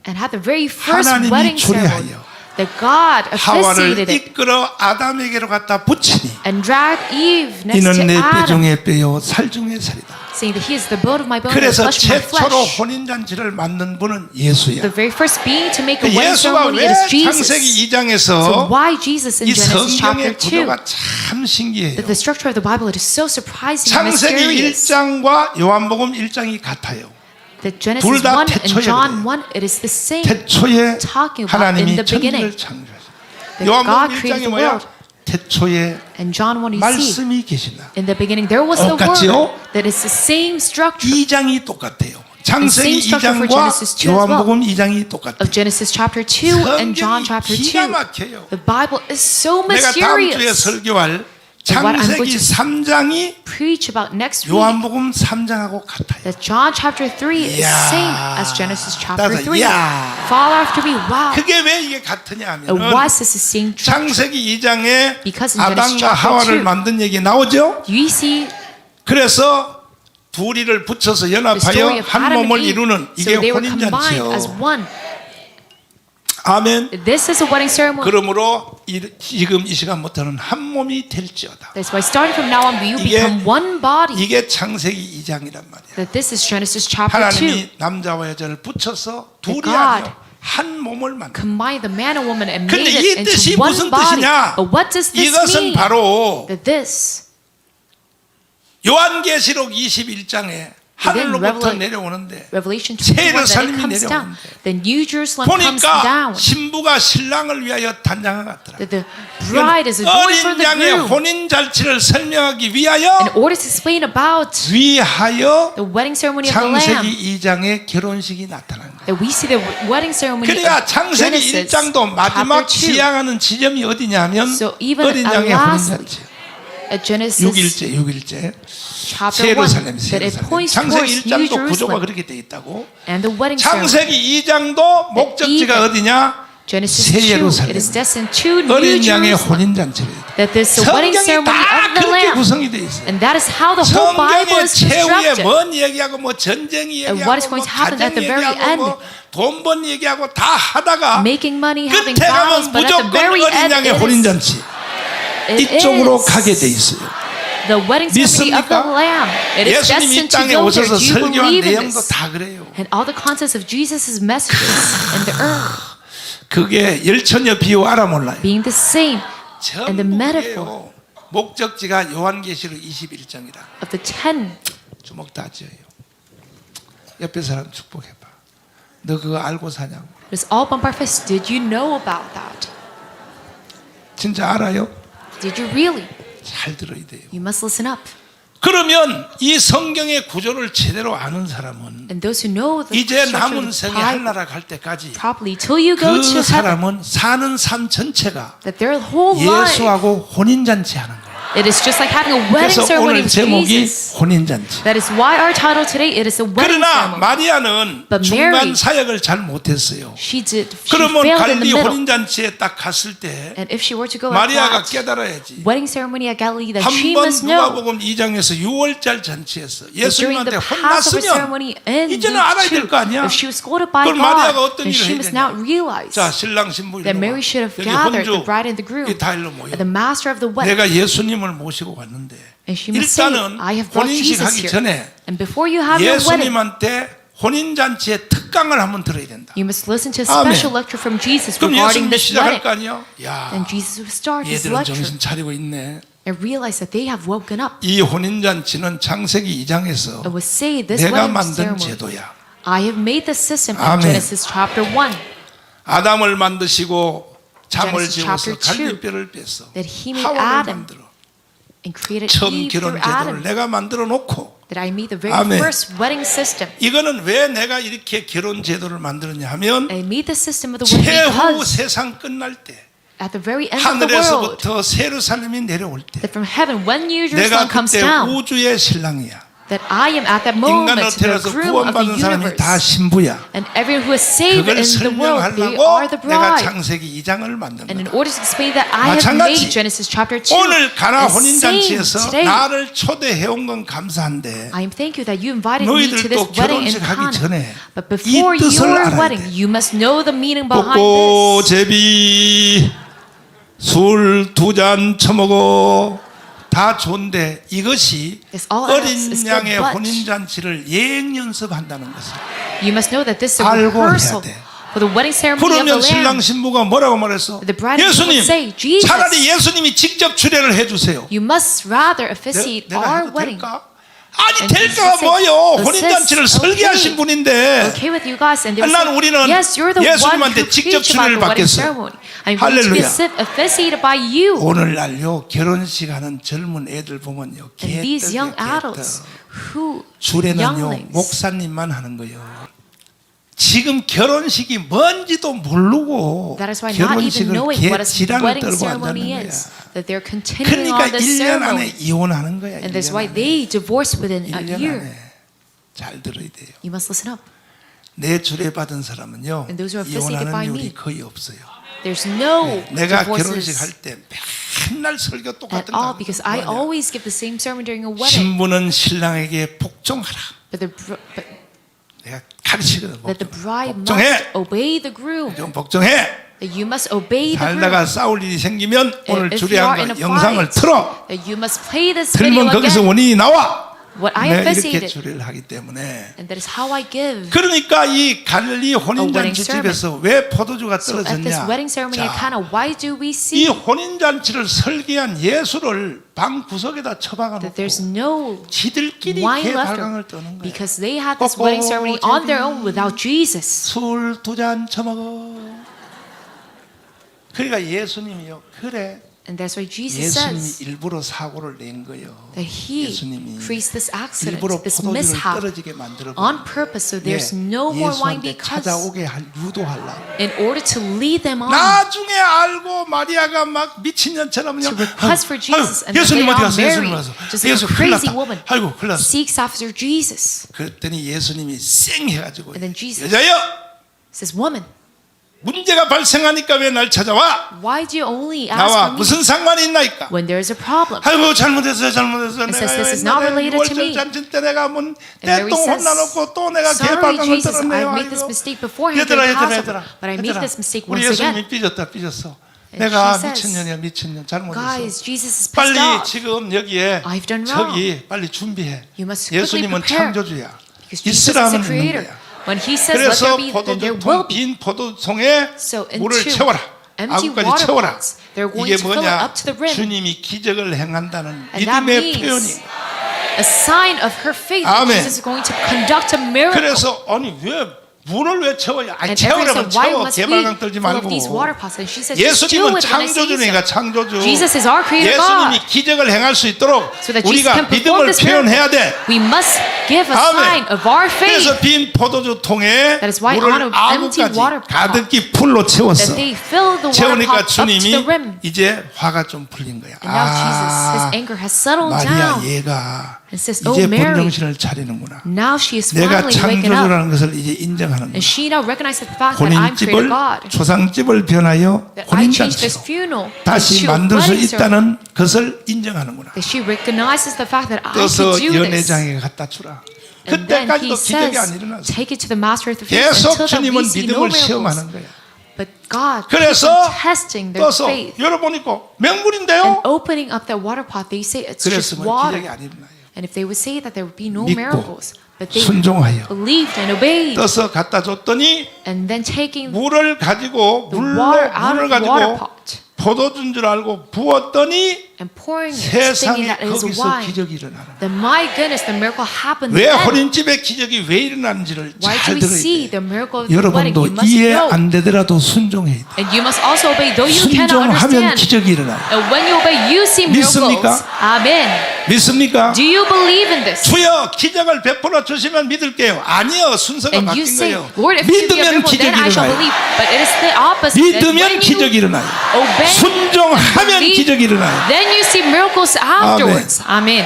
and had the very first 하나님이 wedding ceremony. 주례하여 That God 하와를 officiated it 이끌어 아담에게로 갖다 붙이니 and dragged Eve next to 이는 내 뼈 Adam, 중에 뼈요 살 중에 살이다. saying that he is the bone of my bone and the 그래서 flesh of my 최초로 flesh. 혼인잔치를 만든 분은 예수야. The very first being to make a wedding 예수가 ceremony, 왜 it is Jesus. 창세기 So 2장에서 why Jesus in 이 Genesis chapter 성경의 2? 구조가 참 신기해요. That the structure of the Bible, it is so surprising and 창세기 mysterious. 1장과 요한복음 1장이 같아요. That Genesis 둘 다 1 and 태초에 John 그래요. 1, it is the same. 태초에 talking about in 하나님이 the beginning. 천지를 창조하셨어요. That God 요한복음 created 1장이 the 뭐야? world. 태초에 And John 1, you see, 말씀이 계시나. in the beginning there was the 똑같지요? Word. That is the same structure 2장이 똑같아요. 창세기 same structure for 2장과 Genesis 2 as well. 요한복음 2장이 똑같아요. of Genesis chapter 2 and John 성경이 chapter 2. 기가 막혀요. The Bible is so 내가 다음 주에 mysterious. 설교할 And what I'm 창세기 going to 3장이 preach about next week, 요한복음 3장하고 같아요. that John chapter 3 is 이야. same as Genesis chapter 따라서 3. 이야. Follow after me. Wow. 그게 왜 이게 같으냐 And 하면 why is this the same structure? 창세기 2장에 Because in Genesis 아담과 chapter 하와를 2, 만든 얘기 나오죠? You see 그래서 둘이를 붙여서 the story 연합하여 of 한 Adam and 몸을 Eve. 이루는 So 이게 they were combined 혼인잔치요. as one. 아멘. This is a wedding ceremony. 그러므로 지금 이 시간부터는 한 몸이 될지어다. That's why starting from now on, you 이게- become one body. 이게 창세기 2장이란 말이야. That this is Genesis chapter 2. 하나님이 남자와 여자를 붙여서 둘이 God 아니요 한 몸을 만든. Combine the man and woman and 근데 made 이 it 뜻이 into one 무슨 body. 뜻이냐? But what does this 이것은 mean? 바로 That this 요한계시록 21장에 하늘로부터 Revelation 내려오는데 Revelation 새 21 that it 예루살렘이 comes down. 내려오는데 The New Jerusalem comes 보니까 down. 신부가 신랑을 위하여 단장한 것 같더라. That the bride is adorned for 어린 the 양의 groom. 혼인 잔치를 설명하기 In 위하여 order to explain about 위하여 the wedding ceremony of the Lamb, 창세기 2장의 결혼식이 나타난 거예요. that we see the wedding ceremony 그러니까 of 창세기 Genesis 1장도 마지막 chapter 2. 지향하는 지점이 어디냐면 So even 어린 양의 혼인 lastly, 잔치. at Genesis 6일째 chapter 새 1, 예루살렘 that it points 창세기 towards New 1장도 구조가 Jerusalem 그렇게 돼 있다고. and the wedding ceremony. 창세기 2장도 목적지가 even 어디냐? Genesis 새 2, 예루살렘. it is destined to New 어린 양의 Jerusalem. 혼인 잔치를. That this is the wedding 성경이 ceremony 다 of the 그렇게 Lamb. 구성이 돼 있어요. And that is how the whole Bible 성경의 is 최후에 constructed. 뭔 얘기하고 뭐 전쟁이 And what is 얘기하고 going 뭐 to happen 가정 at the very 얘기하고 뭐 돈 번 얘기하고 다 하다가 Making money, having 끝에 vows, 가면 but at the 무조건 very 어린 end, 양의 it 혼인 is, 잔치 it 이쪽으로 is 가게 돼 있어요. the wedding ceremony of the 믿습니까? Lamb. It is 예수님 이 destined to 땅에 go there. 오셔서 Do you 설교한 believe in 내용도 this? 다 그래요. And all the contents of Jesus' messages in the earth 그게 열처녀 비유 알아 몰라요. being the same and the 전부 metaphor 그래요. 목적지가 요한계시록 21장이라. of the 10. 주먹 다 쥐어요. 옆에 사람 축복해봐. 너 그거 알고 사냐고. It is all bump our fist. Did you know about that? 진짜 알아요? Did you really? 잘 들어야 돼요. You must listen up. 그러면 이 성경의 구조를 제대로 아는 사람은 And those who know the 이제 structure 남은 of the 생에 Bible 하늘나라 갈 때까지 properly till you go to 그 heaven, 사람은 사는 삶 전체가 that their whole life, 예수하고 혼인잔치 하는 거예요. it is just like having a wedding 그래서 ceremony 오늘 with 제목이 Jesus. 혼인잔치. That is why our title today, it is a wedding 그러나 ceremony. 마리아는 But 중간 Mary, 사역을 잘 못했어요. She 그러면 failed in 갈리 the middle. 혼인잔치에 딱 갔을 때 And if she were to go at 마리아가 that 깨달아야지. wedding ceremony at Galilee, that she 한번 must know 누가복음 2장에서 6월절 잔치에서 that during 예수님한테 the Passover 혼났으면 ceremony in 이제는 Luke 알아야 될 2, 거 아니야. if she was scolded by 그럼 마리아가 God, 어떤 then 일을 she 해야 must 되냐? now realize 자, 신랑 신부 that 이리 Mary 와. should have 여기 gathered 혼주 the bride and the groom, 이 다 일로 모여. and the master of the wedding. 내가 예수님을 모시고 왔는데 And she must say, 일단은 I have brought 혼인식 Jesus 하기 here. 전에 And before you have your wedding, 예수님한테 혼인잔치의 특강을 한번 들어야 된다. you must listen to a 아멘. special lecture from Jesus 그럼 regarding 예수님이 this 시작할 wedding. 거 아니야? 야, And Jesus would start his 얘들은 lecture 정신 차리고 있네. and realize that they have woken up. 이 혼인잔치는 창세기 I 2장에서 would say this 내가 wedding 만든 ceremony, 제도야. I have made the system in 아멘. Genesis chapter 1, 아담을 만드시고 잠을 Genesis 지어서 chapter 2, 갈비뼈를 뺐어. that he made 하와를 Adam 만들어. and created 처음 Eve 결혼 through 제도를 Adam, 내가 만들어 놓고 that I made the very 아멘. first wedding system. 이거는 왜 내가 이렇게 결혼 제도를 만들었냐 하면 I made the system of the wedding 최후 because 세상 끝날 때 at the very end of the world, 하늘에서부터 새 예루살렘이 내려올 때 that from heaven, when New 내가 Jerusalem comes 그때 down, 우주의 신랑이야. that I am at that moment 인간으로 the 태어나서 groom of the 구원받은 사람이 다 universe. 신부야. And everyone who is saved 그걸 in the world, they 설명하려고 are the 내가 bride. 창세기 2장을 만든 And in 거다. order to explain that, I have 마찬가지. made Genesis chapter 2. 오늘 가나 the same 혼인잔치에서 today. 나를 초대해 온 건 감사한데 I am thank you that you invited me to this 너희들도 wedding in 결혼식 하기 Cana. 전에 But before 이 뜻을 your 알아야 wedding, 돼. you must know the meaning behind 볶고 this. 제비 술 2잔 처먹어 다 좋은데 이것이 It's all else. 어린 It's good, 양의 but 혼인잔치를 예행 연습한다는 것을 You must know that this is a 알고 rehearsal 해야 돼. for the wedding ceremony of the 그러면 신랑 Lamb. 신부가 뭐라고 말했어? The bride 예수님 would say, Jesus, 차라리 예수님이 직접 주례를 해주세요. You must rather officiate 내가 our 해도 wedding. 될까? 아니 And 될까가 Jesus 뭐요? said, 혼인잔치를 "Sis, 설계하신 okay. 분인데 Okay with you guys, and they would 난 say, 우리는 yes, you're the one 예수님한테 who 직접 preached about 주례를 the wedding 받겠어요. ceremony. I'm going to be 할렐루야. officiated by you. 오늘날요 결혼식 하는 젊은 애들 보면요 And these young adults who 주례는요 younglings, 목사님만 하는 거예요. 지금 결혼식이 뭔지도 모르고 that is why not even 결혼식을 knowing what a 지랄을 wedding 떨고 ceremony 한다는 거야. is, that they're continuing 그러니까 on this 1년 안에 ceremony. 이혼하는 거야. And that's 1년 why 안에. they divorce within a 1년 year. 안에. 잘 들어야 돼요. You must listen up. 내 주례받은 사람은요 And those who are officiated by 이혼하는 me, 일이 거의 없어요. There's no 내가 결혼식 divorces 할 때 맨날 설교 at 똑같은 all 거 because I always give the same sermon during a wedding. 신부는 신랑에게 복종하라. But 내가 가르치거든. that the bride 복종해. must obey the groom, 좀 복종해. that you must obey the groom. 살다가 싸울 일이 생기면 오늘 If you are in 주례한 a 거 영상을 fight, 틀어. that you must play this video 들면 거기서 again. 원인이 나와. What I 내가 have 이렇게 facilitated, 주례를 하기 때문에. and that is how I give. 그러니까 이 갈릴리 혼인잔치 wedding sermon. 집에서 왜 포도주가 So at this 떨어졌냐? wedding ceremony at 자, Cana, why do we 이 see 혼인잔치를 설계한 예수를 방 구석에다 처박아 that there's 놓고 no 지들끼리 wine 개발강을 left 떠는 거야. because they had this wedding ceremony on their own without Jesus. 술 2잔 처먹어. 그러니까 예수님이요. 그래. And that's why Jesus 예수님이 says 일부러 사고를 낸 거예요. that He 예수님이 creates this accident, 일부러 this 포도주를 mishap 떨어지게 만들어 on purpose so there's no more wine 예수한테 because 찾아오게 유도하려고. in order to lead them on 나중에 알고 마리아가 막 미친년처럼 to request for Jesus and then 예수님 later 어디 on 갔어? 예수님 Mary, 와서 just like 예수 a 큰일 crazy 났다. woman, 아이고 큰일 났어. seeks after Jesus. 그랬더니 예수님이 쌩 해가지고 And then Jesus 여자여 says, "Woman, 문제가 발생하니까 왜 날 찾아와? why do you only ask 나와 for me 무슨 상관이 있나이까? when there is a problem?" 아이고 잘못했어요. It says this is not related to me. 잔치 때 내가 Mary 때똥 says, 혼나놓고 또 내가 "Sorry, 개발강을 Jesus, 떨었네요. I've made this 아이고. mistake beforehand 얘들아 during 얘들아 Passover, 얘들아 but I made this mistake 우리 once 예수님이 again." 삐졌어. And 내가 she says, 미친년이야 미친년 잘못했어. Guys, Jesus is pissed 빨리 off. 지금 여기에 I've done wrong. 저기 빨리 준비해. You must quickly 예수님은 prepare. 창조주야. Because Jesus is 있으라면 the 있는 creator. 거야. When He says, "Let 그래서 there be," then there will 포도주통 be. 빈 포도통에 So 물을 into 채워라. empty 아구까지 water 채워라. pots, they're going 이게 to fill it 뭐냐? up to the rim. 주님이 기적을 행한다는 And that 믿음의 means 표현이. a sign of her faith that 아멘. Jesus is going to conduct a miracle. 그래서 아니 왜 물을 왜 채워요? 아니 And everyone 채우려면 said, "Why 채워. must we 개발강 떨지 fill up 말고. these water pots?" And she says, "Just do 예수님은 it when I say 창조주니까 so." 창조주. Jesus is our creator 예수님이 God. 기적을 행할 수 있도록 So that Jesus 우리가 can perform 믿음을 this miracle, 표현해야 돼. we must give a 아멘. sign of our faith 그래서 빈 포도주 통에 That is why 물을 out of empty 아구까지 water pot, 가득히 풀로 that 채웠어. they fill the water 채우니까 pot up to the 주님이 rim. 이제 화가 좀 풀린 거야. And now Jesus, His anger has settled 마리아 down. 얘가 And says, 이제 "Oh, Mary, 본정신을 차리는구나. now she is 내가 finally waking up." 창조주라는 것을 이제 인정하는 거야. And she now recognizes the fact that I'm creator 혼인집을 God. 조상집을 변하여 That I changed this 혼인잔치로 funeral 다시 into a 만들 수 wedding ceremony. 있다는 것을 인정하는구나. That she recognizes the fact that I 떠서 could do this. 연회장에 갖다 주라. And then 그때까지도 He 기적이 안 says, 일어났어. take it to the master of the feast 계속 until then we 주님은 see no 믿음을 miracles. 시험하는 거야. But God keeps 그래서 on testing their 떠서 faith. 열어보니까 And 맹물인데요. opening up that water pot, they say it's just 그랬으면 water. 기적이 안 일어나요. And if they would say that there would be no 믿고 miracles, but they 순종하여 believed and obeyed, 떠서 갖다 줬더니 and then taking 물을 가지고 the water out 물을 of the water 가지고 pot 포도주인 줄 알고 부었더니 and pouring it, thinking 세상에 that it is 거기서 wine, 기적이 일어나는. then my goodness, the miracle happened 왜 then. 혼인집에 기적이 왜 일어나는지를 Why do 잘 we 들어야 see 돼. the miracle of the wedding? 여러분도 You must 이해 know. 안 되더라도 순종해야 돼. And you must also obey, though you cannot 순종하면 understand. 기적이 일어나요. And when you obey, you see 믿습니까? miracles. Amen. 믿습니까? Do you believe in this? 주여 기적을 베풀어 주시면 믿을게요. 아니요, 순서가 And you 바뀐 say, 거예요. Lord, if you be a 믿으면 miracle, 기적이 then I shall 일어나요. believe. But it is the opposite. That 믿으면 when 기적이 you 일어나요. obey, 순종하면 believe, 기적이 일어나요. then you see miracles afterwards. Amen.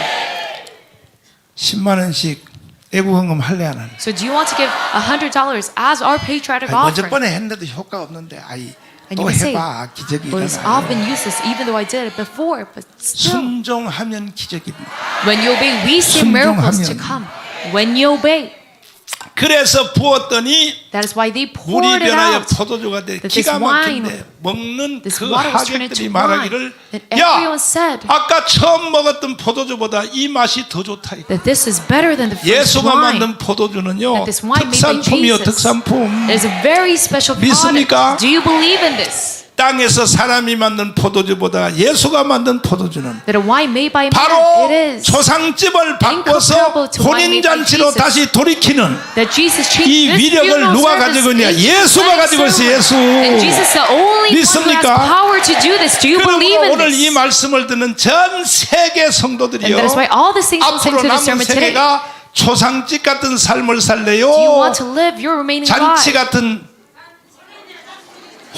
10만 원씩 애국헌금 할래 안 할래? So do you want to give $100 as our patriotic 먼저 offering? 번에 했는데도 효과 없는데 아이 And 또 you can say, 해봐 기적이 well, it's 일어나요. often useless, even though I did it before. But still, 순종하면 기적이 일어나요. when you obey, we see miracles to 순종하면. come. When you obey, 그래서 부었더니 that is why they 물이 poured it 변하여 out. 포도주가 돼. That 기가 this wine, 막힌데 먹는 this 그 water was turned 하객들이 into 말하기를 wine. Then 야 everyone said 아까 처음 먹었던 포도주보다 이 맛이 더 좋다. that this is better than the first 예수가 wine. 만든 포도주는요 That this wine made by 특산품이요 Jesus 특산품. is a very special 믿습니까? product. Do you believe in this? 땅에서 사람이 만든 포도주보다 예수가 만든 포도주는 That a wine made by man, 바로 it is 조상집을 바꿔서 incomparable to wine made by 혼인잔치로 Jesus. 다시 돌이키는 that Jesus 이 changed this 위력을 funeral 누가 service 가지고 있냐? into 예수가 wedding 가지고 있어, ceremony. 예수. And Jesus is the only one who has 믿습니까? power to do this. Do you believe 그러므로 in 오늘 이 this? 말씀을 듣는 전 세계 And 성도들이요 that is why all the saints listening 앞으로 to this 남은 sermon today, 생애가 초상집 같은 삶을 살래요? do you want to live your remaining 잔치 life 같은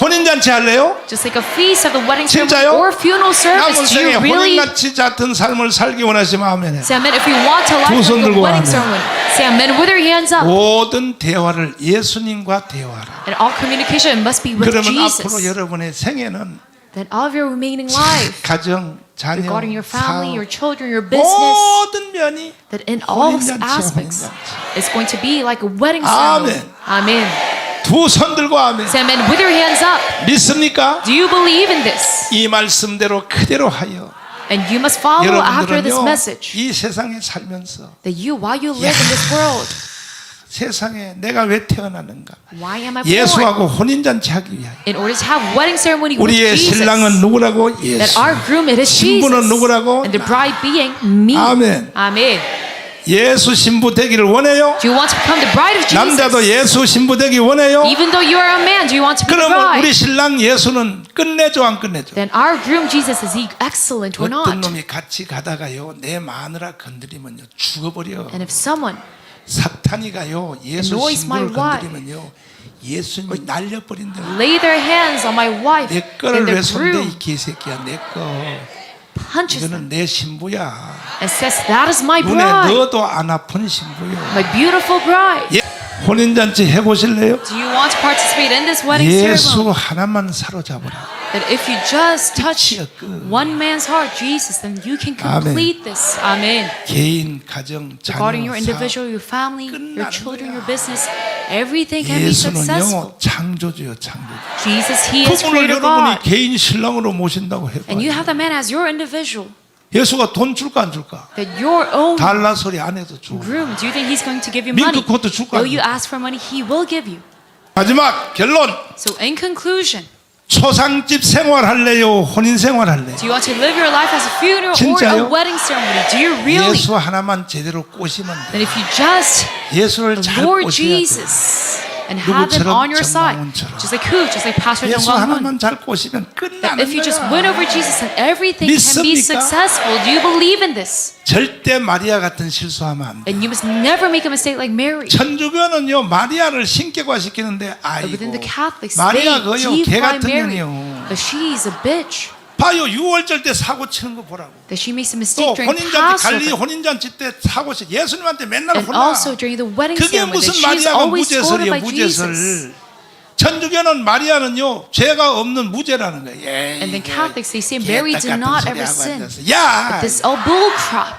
혼인잔치 할래요? just like a feast of the wedding 진짜요? ceremony or funeral 남은 service? Do 생에 you really 혼인잔치 같은 삶을 살기 원하시면 아멘. say amen? If you want to live 손 like a 들고 wedding 아멘. ceremony, say amen with your hands up. 모든 대화를 예수님과 대화하라. And all communication must be with 그러면 앞으로 Jesus. 여러분의 생애는 Then all of your remaining life 가정, 자녀, regarding your family, 사업 your children, your business, 모든 면면이 that in all 혼인잔치야, aspects, 혼인잔치. it's going to be like a wedding ceremony. 아멘. Amen. 두 손 들고 아멘. Say amen with your hands up. 믿습니까? Do you believe in this? 이 말씀대로 그대로 하여 And you must follow after this 여러분들은요 message. 이 세상에 살면서 That you, while you live in this world, 세상에 내가 왜 태어났는가? why am I born? 예수하고 혼인잔치 하기 위하여. In order to have wedding ceremony with 우리의 Jesus. 신랑은 누구라고? That 예수. our groom it is 신부는 Jesus. 누구라고? And the bride being me. 아멘. Amen. 예수 신부 되기를 원해요? Do you want to become the bride of Jesus? 남자도 예수 신부 되기 원해요? Even though you are a man, do you want to be the 그러면 우리 bride? 신랑 예수는 끝내줘 안 끝내줘? Then our groom Jesus, is he excellent or 어떤 not? 놈이 같이 가다가요 내 마누라 건드리면요 죽어버려. And if someone 사탄이가요 예수 annoys my 신부를 wife, 건드리면요 예수님이 날려버린다. lay their hands on my wife, 내 then 거를 the 왜 손대 groom 이 개새끼야 내 거. punches them 이거는 내 신부야. and says, that is my 눈에 bride, 넣어도 안 아픈 신부요. my beautiful bride. 예, 혼인잔치 해보실래요? Do you want to participate in this wedding ceremony? 예수 하나만 사로잡아라. That if you just touch 끝이야, 끝. one man's heart, Jesus, then you can complete this. Amen. 개인, 가정, Regarding 자녀, your 사업. individual, your family, your 끝나는 children, 거야. your business, everything can be successful. 예수는요 창조주요 창조주. Jesus, He is 그분을 Creator 여러분이 God. 개인 신랑으로 모신다고 해봐. And you have the man as your individual. 예수가 돈 줄까 안 줄까? That your own 달라 소리 안 해도 줘. groom, do you think He's going to give you money? 민트 그것도 줄까? Though you ask for money, He will give you. 마지막 결론. So in conclusion, 초상집 생활할래요? 혼인 생활할래요? do you want to live your life as a funeral or 진짜요? a wedding ceremony? Do you really? 예수 하나만 제대로 꼬시면 돼. Then if you just 예수를 잘 Lord 꼬셔야 돼. Jesus and have Him 누구처럼? on your side, 정광훈처럼. just like who? Just like Pastor 예수 Jung 하나만 잘 꼬시면 That 끝나는 if you just 거야. win over Jesus, then everything can be 믿습니까? successful. Do you believe in this? 절대 마리아 같은 실수하면 안 돼. And you must never make a mistake like Mary. 천주교는요 마리아를 신격화시키는데 But within the 아이고 Catholics, 마리아 they 그요 개 defy 같은 Mary. 년이요. But she's a bitch. 봐요 6월절 때 사고 치는 거 보라고. That she makes a 또 mistake during 혼인잔치 갈리 Passover. 혼인잔치 때 사고 치 예수님한테 맨날 And 혼나. also during the wedding 그게 ceremony, that 무슨 she's 마리아가 always scolded 무죄설이에요 by Jesus. 무죄설. 천주교는 마리아는요 죄가 없는 무죄라는 거예요. And then Catholics, they say Mary did not ever sin. 야 But this all bull crap.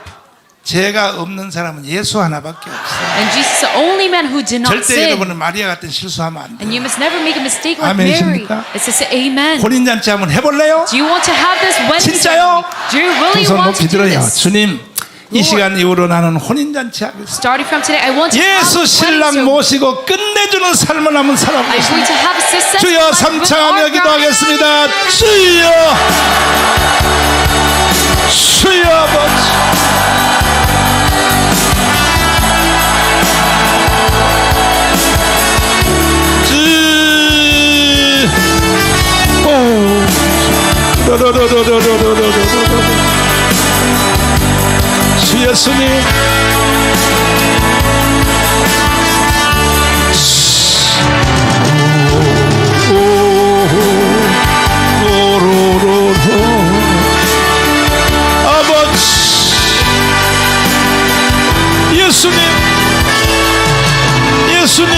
죄가 없는 사람은 예수 하나밖에 없어. And Jesus is the only man who did not 절대 sin. 여러분은 마리아 같은 실수하면 안 돼. And you must never make a mistake like Mary. 아멘이십니까? It says amen. 혼인잔치 한번 해볼래요? Do you want to have this wedding 진짜요? ceremony? Do you really 두 손 want to 높이 do 들어요. this? 주님 이 시간 이후로 나는 혼인잔치 하겠습니다. Starting from today, I want to have 예수 this wedding 신랑 ceremony. 모시고 끝내주는 삶을 한번 I'm 살아보겠습니다. going to have a successful 주여 life with 삼창하며 our bride. 기도하겠습니다. 주여 주여 아버지 주 예수님 아버지 예수님 예수님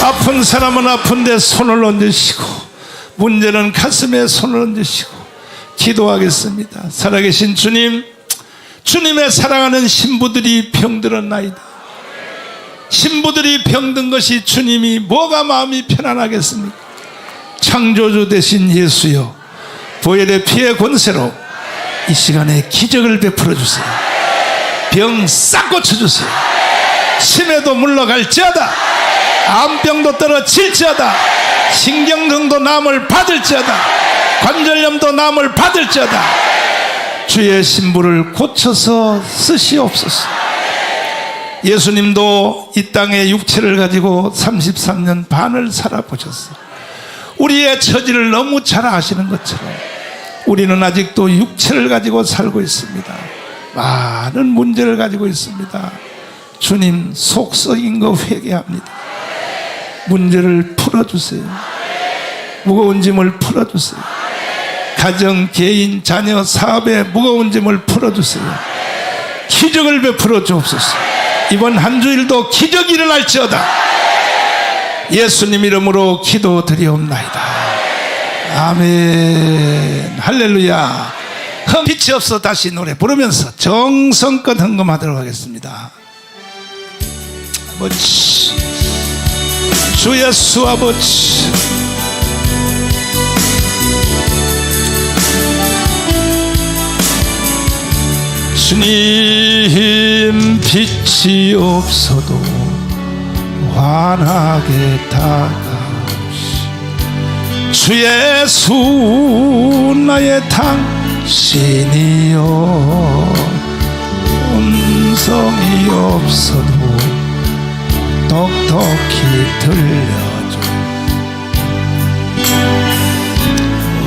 아픈 사람은 아픈데 손을 얹으시고 문제는 가슴에 손을 얹으시고 기도하겠습니다. 살아계신 주님, 주님의 사랑하는 신부들이 병들었나이다. 신부들이 병든 것이 주님이 뭐가 마음이 편안하겠습니까? 창조주 되신 예수여, 보혈의 피의 권세로 이 시간에 기적을 베풀어 주세요. 병 싹 고쳐주세요. 치매도 물러갈지어다. 암병도 떨어질지어다. 신경증도 남을 받을지어다. 관절염도 남을 받을지어다. 주의 신부를 고쳐서 쓰시옵소서. 예수님도 이 땅에 육체를 가지고 33년 반을 살아보셨어요. 우리의 처지를 너무 잘 아시는 것처럼 우리는 아직도 육체를 가지고 살고 있습니다. 많은 문제를 가지고 있습니다. 주님, 속 썩인 거 회개합니다. 문제를 풀어주세요. 무거운 짐을 풀어주세요. 가정, 개인, 자녀, 사업의 무거운 짐을 풀어주세요. 기적을 베풀어 주옵소서. 이번 한 주일도 기적이 일어날지어다. 예수님 이름으로 기도드리옵나이다. 아멘. 할렐루야. 빛이 없어 다시 노래 부르면서 정성껏 헌금하도록 하겠습니다. 아버지, 주 예수 아버지, 주님 빛이 없어도 환하게 다가오시. 주 예수 나의 당신이여. 음성이 없어도 똑똑히 들려줘.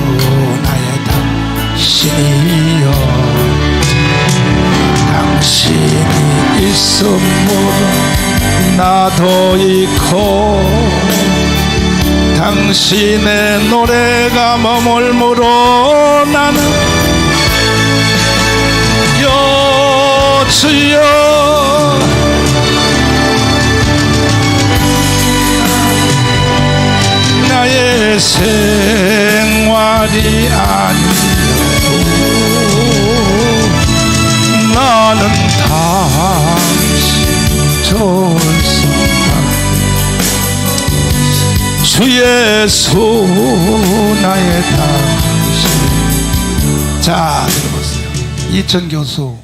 오 나의 당신이여. 당신이 있음으로 나도 있고 당신의 노래가 머물므로 나는 주여 나의 생활이 아니어도 나는 당신 좋을 수밖에. 주 예수 나의 당신. 자, 들어보세요. 이천 교수